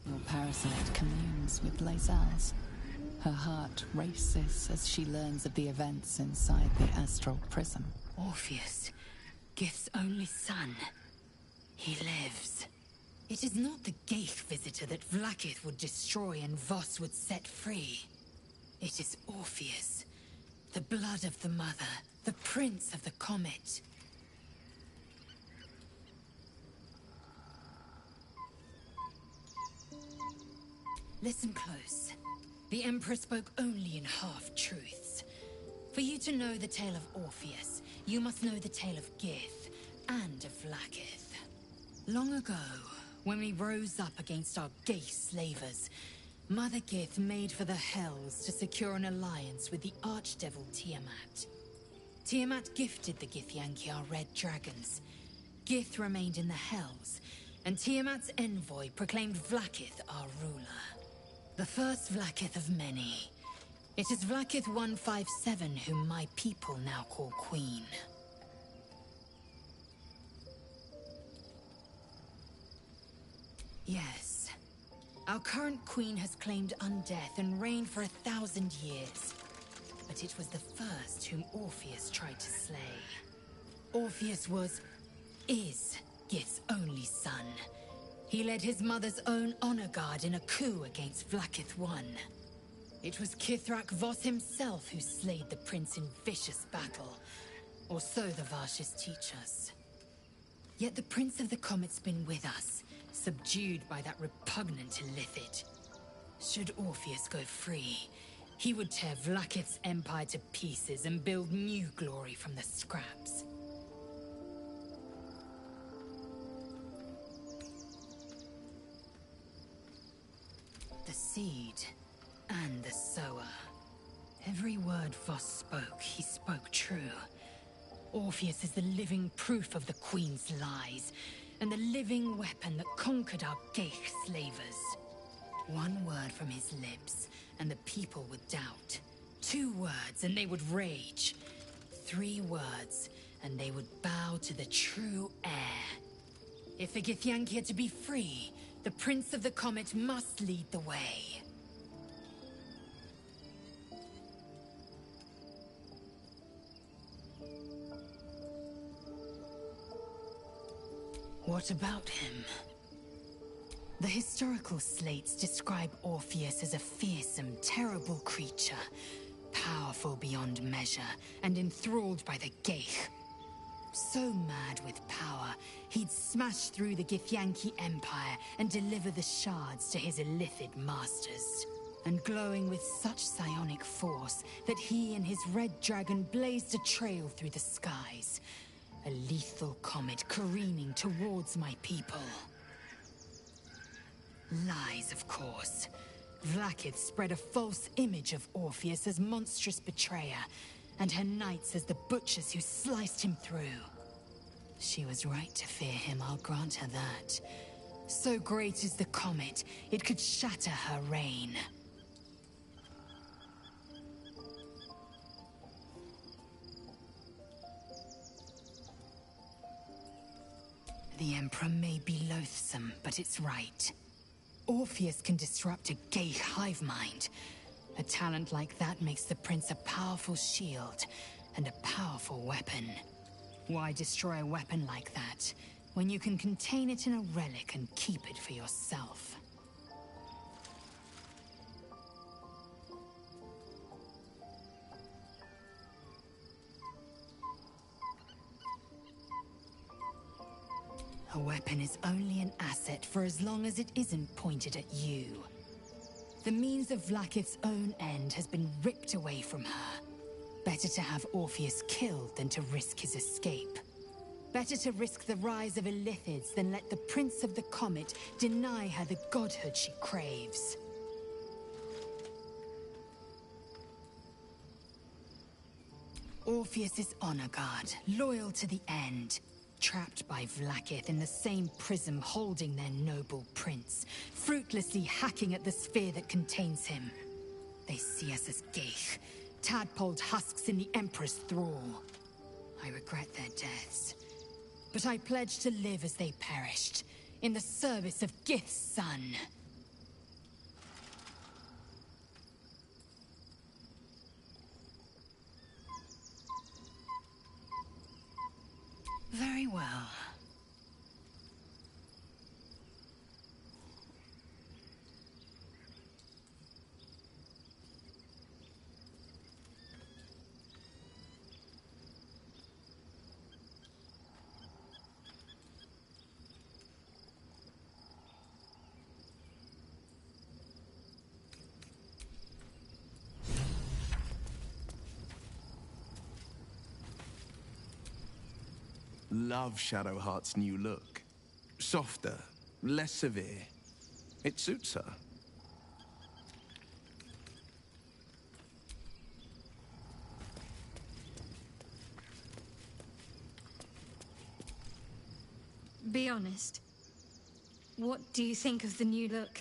Your parasite communes with Lae'zel's. Her heart races as she learns of the events inside the astral prism. Orpheus, Gith's only son. He lives. It is not the Geich visitor that Vlaakith would destroy and Voss would set free. It is Orpheus, the blood of the mother, the prince of the comet. Listen close. The Emperor spoke only in half-truths. For you to know the tale of Orpheus, you must know the tale of Gith and of Vlaakith. Long ago, when we rose up against our Geich slavers, Mother Gith made for the Hells to secure an alliance with the Archdevil Tiamat. Tiamat gifted the Githyanki our red dragons. Gith remained in the Hells, and Tiamat's envoy proclaimed Vlaakith our ruler. The first Vlaakith of many. It is Vlaakith 157 whom my people now call Queen. Yes. Our current queen has claimed undeath and reigned for 1,000 years. But it was the first whom Orpheus tried to slay. Orpheus is Gith's only son. He led his mother's own honor guard in a coup against Vlaakith I. It was Kithrak Voss himself who slayed the prince in vicious battle, or so the Varshas teach us. Yet the Prince of the Comet's been with us, subdued by that repugnant Illithid. Should Orpheus go free, he would tear Vlaakith's empire to pieces and build new glory from the scraps. The seed and the sower. Every word Voss spoke, he spoke true. Orpheus is the living proof of the Queen's lies, and the living weapon that conquered our Geich slavers. One word from his lips, and the people would doubt. 2 words, and they would rage. 3 words, and they would bow to the true heir. If the Githyanki are to be free, the Prince of the Comet must lead the way. What about him? The historical slates describe Orpheus as a fearsome, terrible creature, powerful beyond measure, and enthralled by the Geich. So mad with power, he'd smash through the Githyanki Empire and deliver the shards to his Illithid masters. And glowing with such psionic force that he and his red dragon blazed a trail through the skies. A lethal comet careening towards my people. Lies, of course. Vlaakith spread a false image of Orpheus as monstrous betrayer, and her knights as the butchers who sliced him through. She was right to fear him, I'll grant her that. So great is the comet, it could shatter her reign. The Emperor may be loathsome, but it's right. Orpheus can disrupt a Geich hive mind. A talent like that makes the Prince a powerful shield and a powerful weapon. Why destroy a weapon like that, when you can contain it in a relic and keep it for yourself? A weapon is only an asset for as long as it isn't pointed at you. The means of Vlaakith's own end has been ripped away from her. Better to have Orpheus killed than to risk his escape. Better to risk the rise of Illithids than let the Prince of the Comet deny her the godhood she craves. Orpheus is honor guard, loyal to the end. Trapped by Vlaakith in the same prism holding their noble prince, fruitlessly hacking at the sphere that contains him. They see us as Geich, tadpoled husks in the Emperor's thrall. I regret their deaths, but I pledge to live as they perished, in the service of Gith's son. Very well. Love Shadowheart's new look. Softer, less severe. It suits her. Be honest. What do you think of the new look?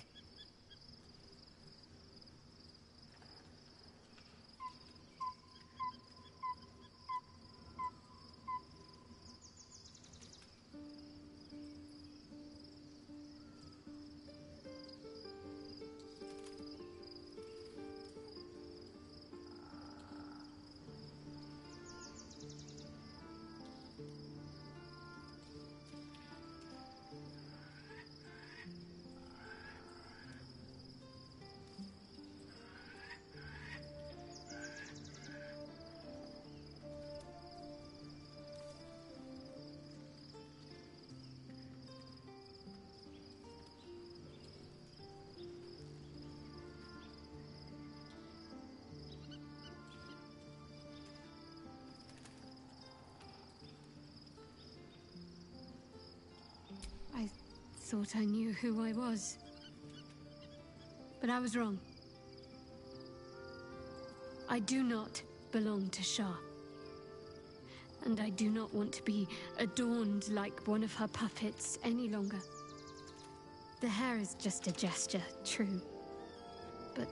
I thought I knew who I was. But I was wrong. I do not belong to Shar. And I do not want to be adorned like one of her puppets any longer. The hair is just a gesture, true. But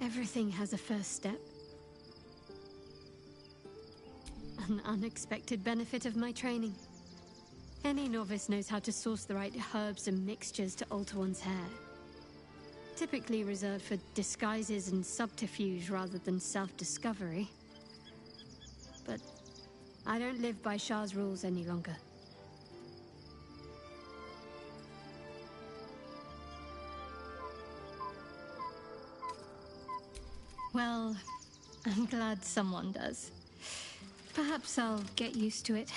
everything has a first step. An unexpected benefit of my training. Any novice knows how to source the right herbs and mixtures to alter one's hair. Typically reserved for disguises and subterfuge rather than self-discovery. But I don't live by Shar's rules any longer. Well, I'm glad someone does. Perhaps I'll get used to it.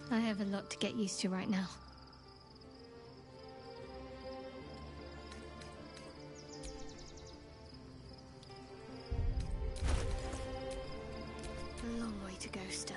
I have a lot to get used to right now. A long way to go still.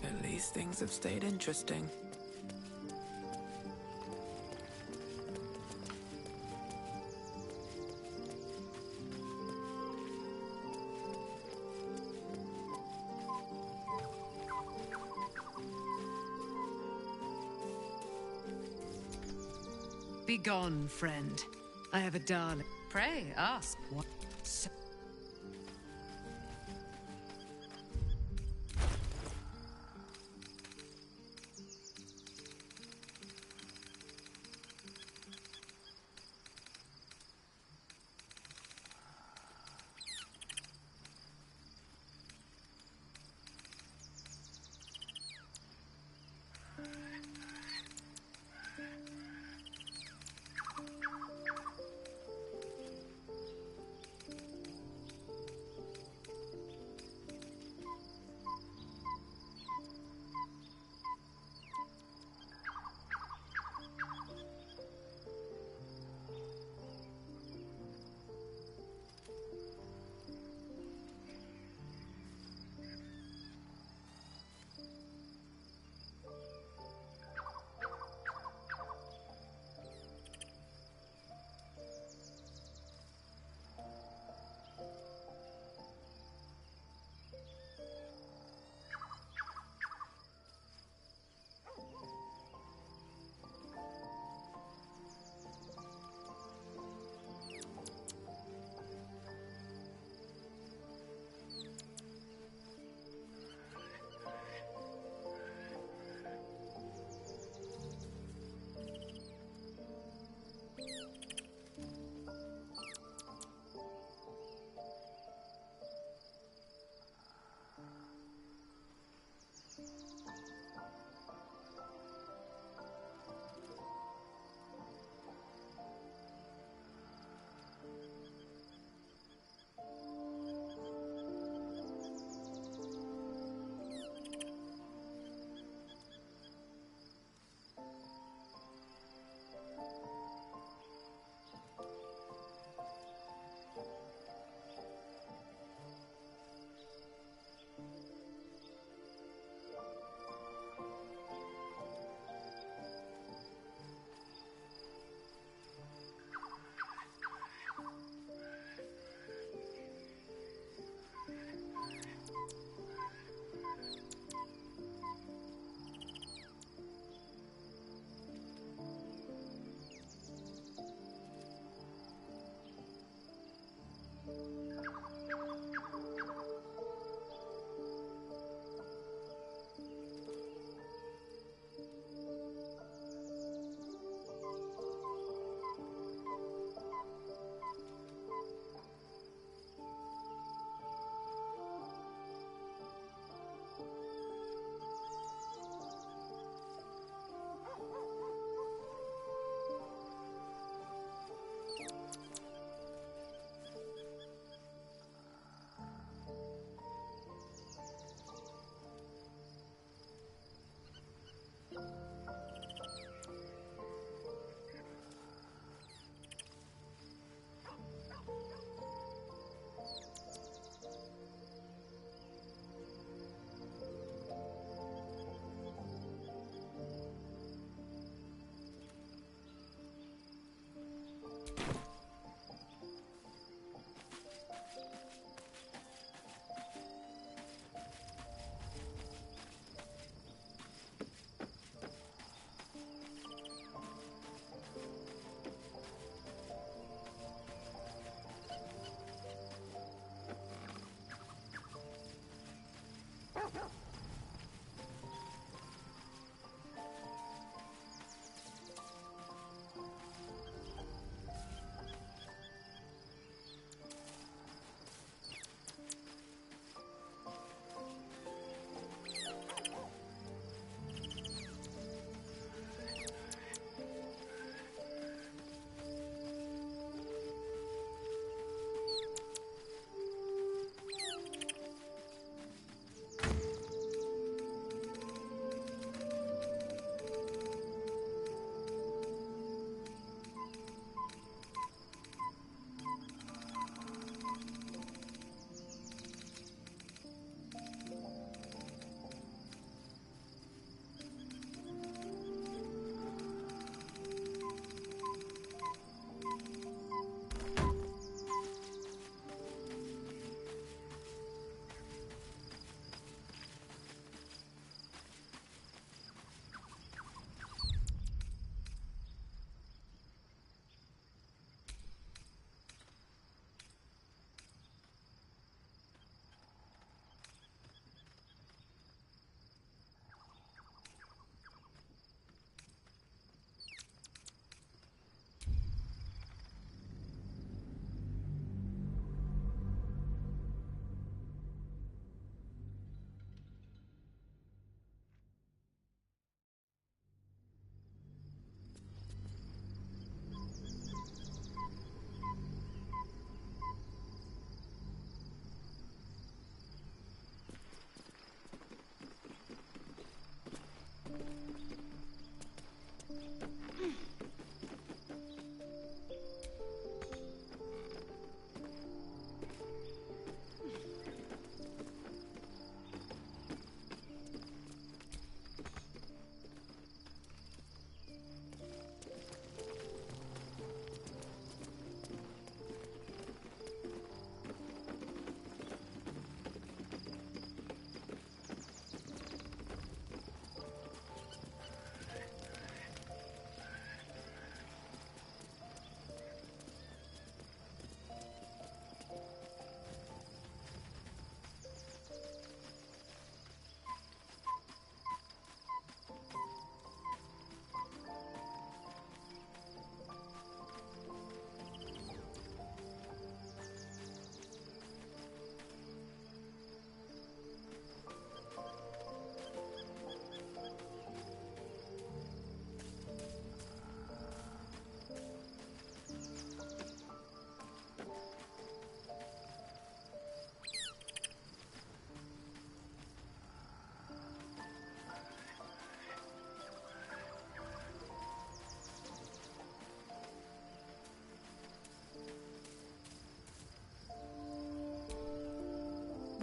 At least things have stayed interesting. Begone, friend. I have a darling. Pray, ask what.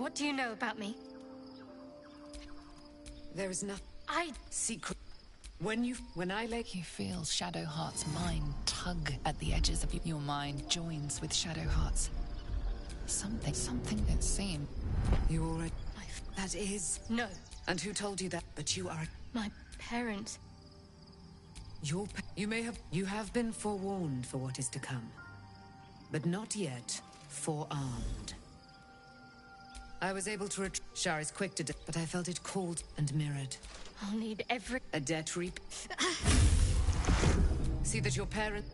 What do you know about me? There is nothing. I... Secret. When I lay... You feel Shadowheart's mind tug at the edges of you. Your mind joins with Shadowheart's. Something that seemed... You already... That is... No. And who told you that? But you are... My parents. You have been forewarned for what is to come. But not yet forearmed. I was able to Shar is quick to but I felt it called and mirrored. I'll need every... A debt reap. See that your parent...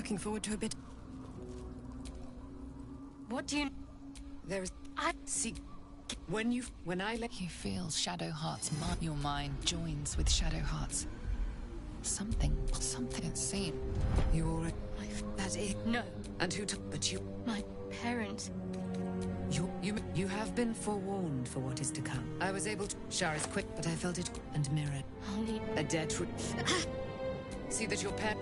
Looking forward to a bit. What do you... There is... I see... When I let... You feel Shadowheart's mind. Your mind joins with Shadowheart's. Something it seems. You already... That is... No. And who but you... My parents. You have been forewarned for what is to come. I was able to... Shar is quick, but I felt it... And mirrored. Only... A dead... See that your pet...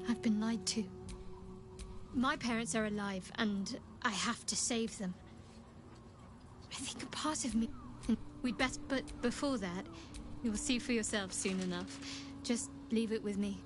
I've been lied to. My parents are alive, and I have to save them. I think a part of me... We'd better... But before that, you'll see for yourself soon enough. Just leave it with me.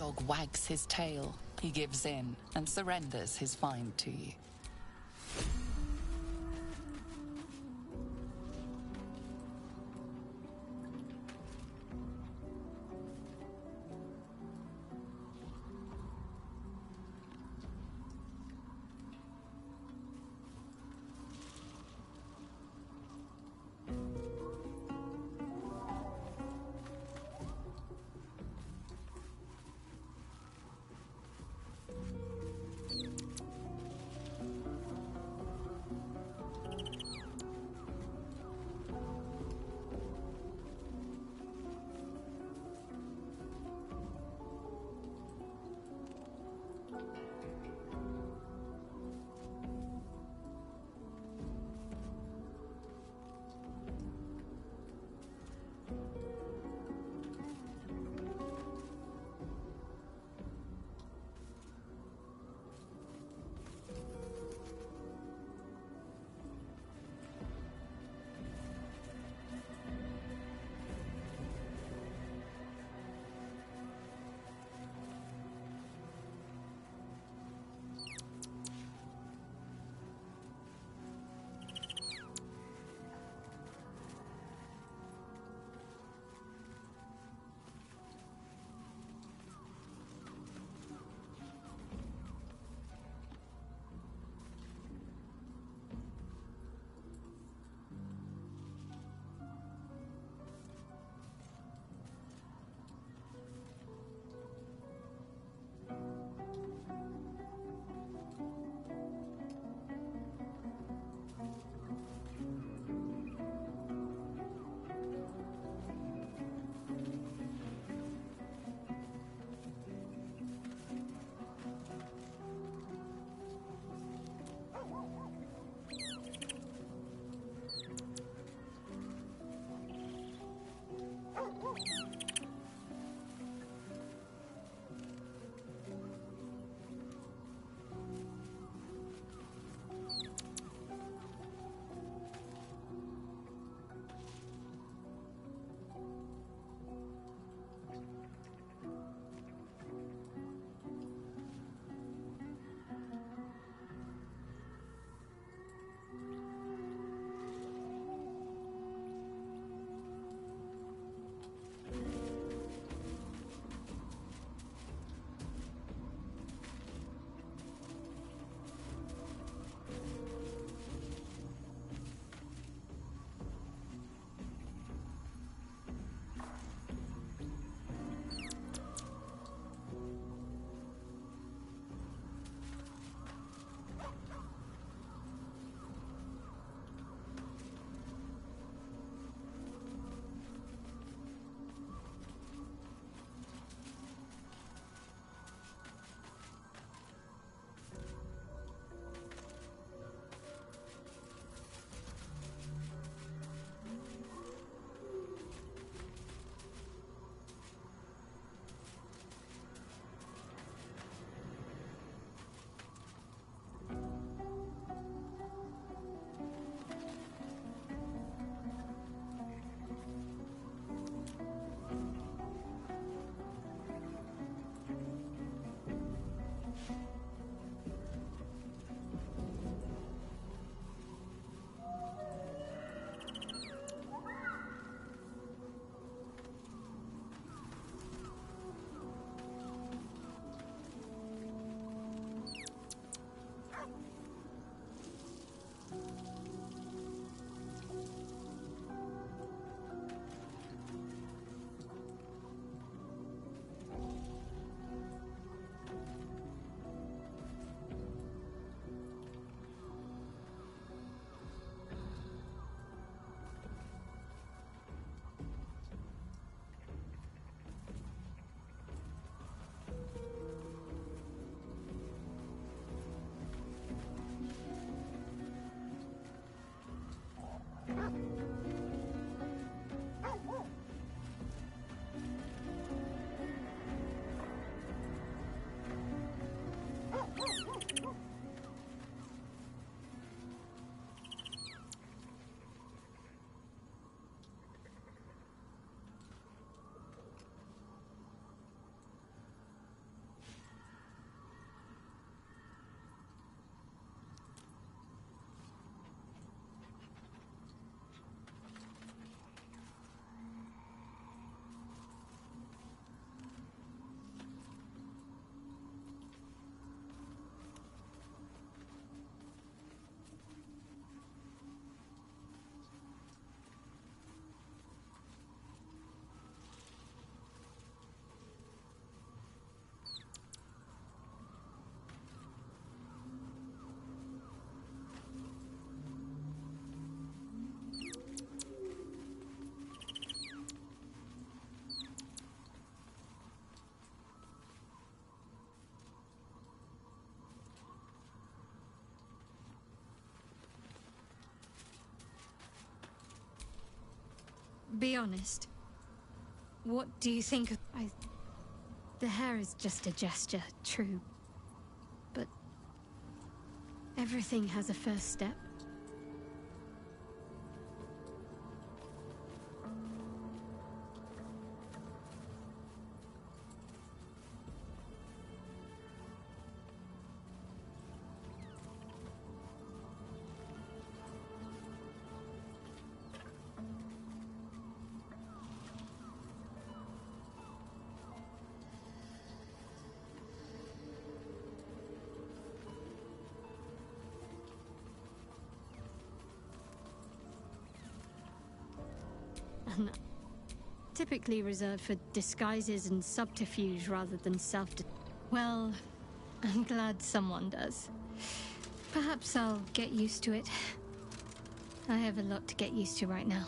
dog wags his tail, he gives in and surrenders his find to you. Be honest. What do you think of... The hair is just a gesture, true. But... everything has a first step. Typically reserved for disguises and subterfuge rather than Well, I'm glad someone does. Perhaps I'll get used to it. I have a lot to get used to right now.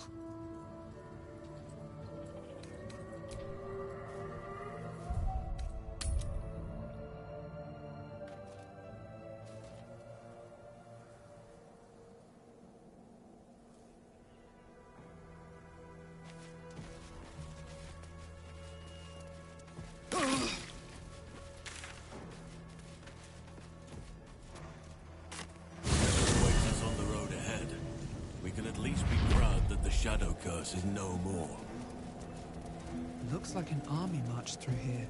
Shadow curse is no more. Looks like an army marched through here.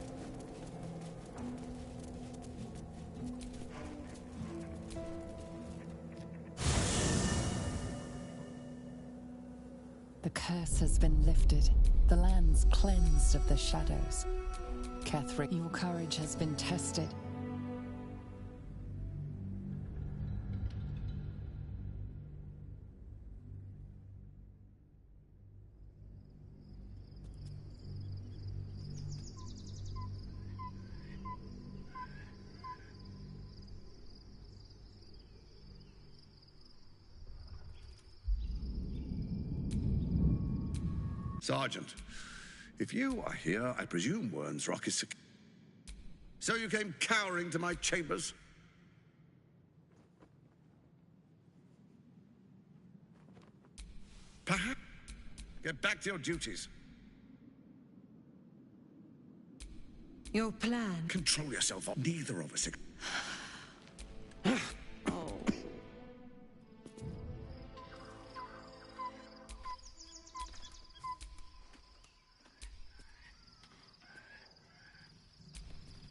The curse has been lifted. The land's cleansed of the shadows. Ketheric, your courage has been tested. Sergeant, if you are here, I presume Wyrm's Rock is secure. So you came cowering to my chambers? Perhaps. Get back to your duties. Your plan? Control yourself. Neither of us.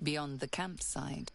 Beyond the campsite,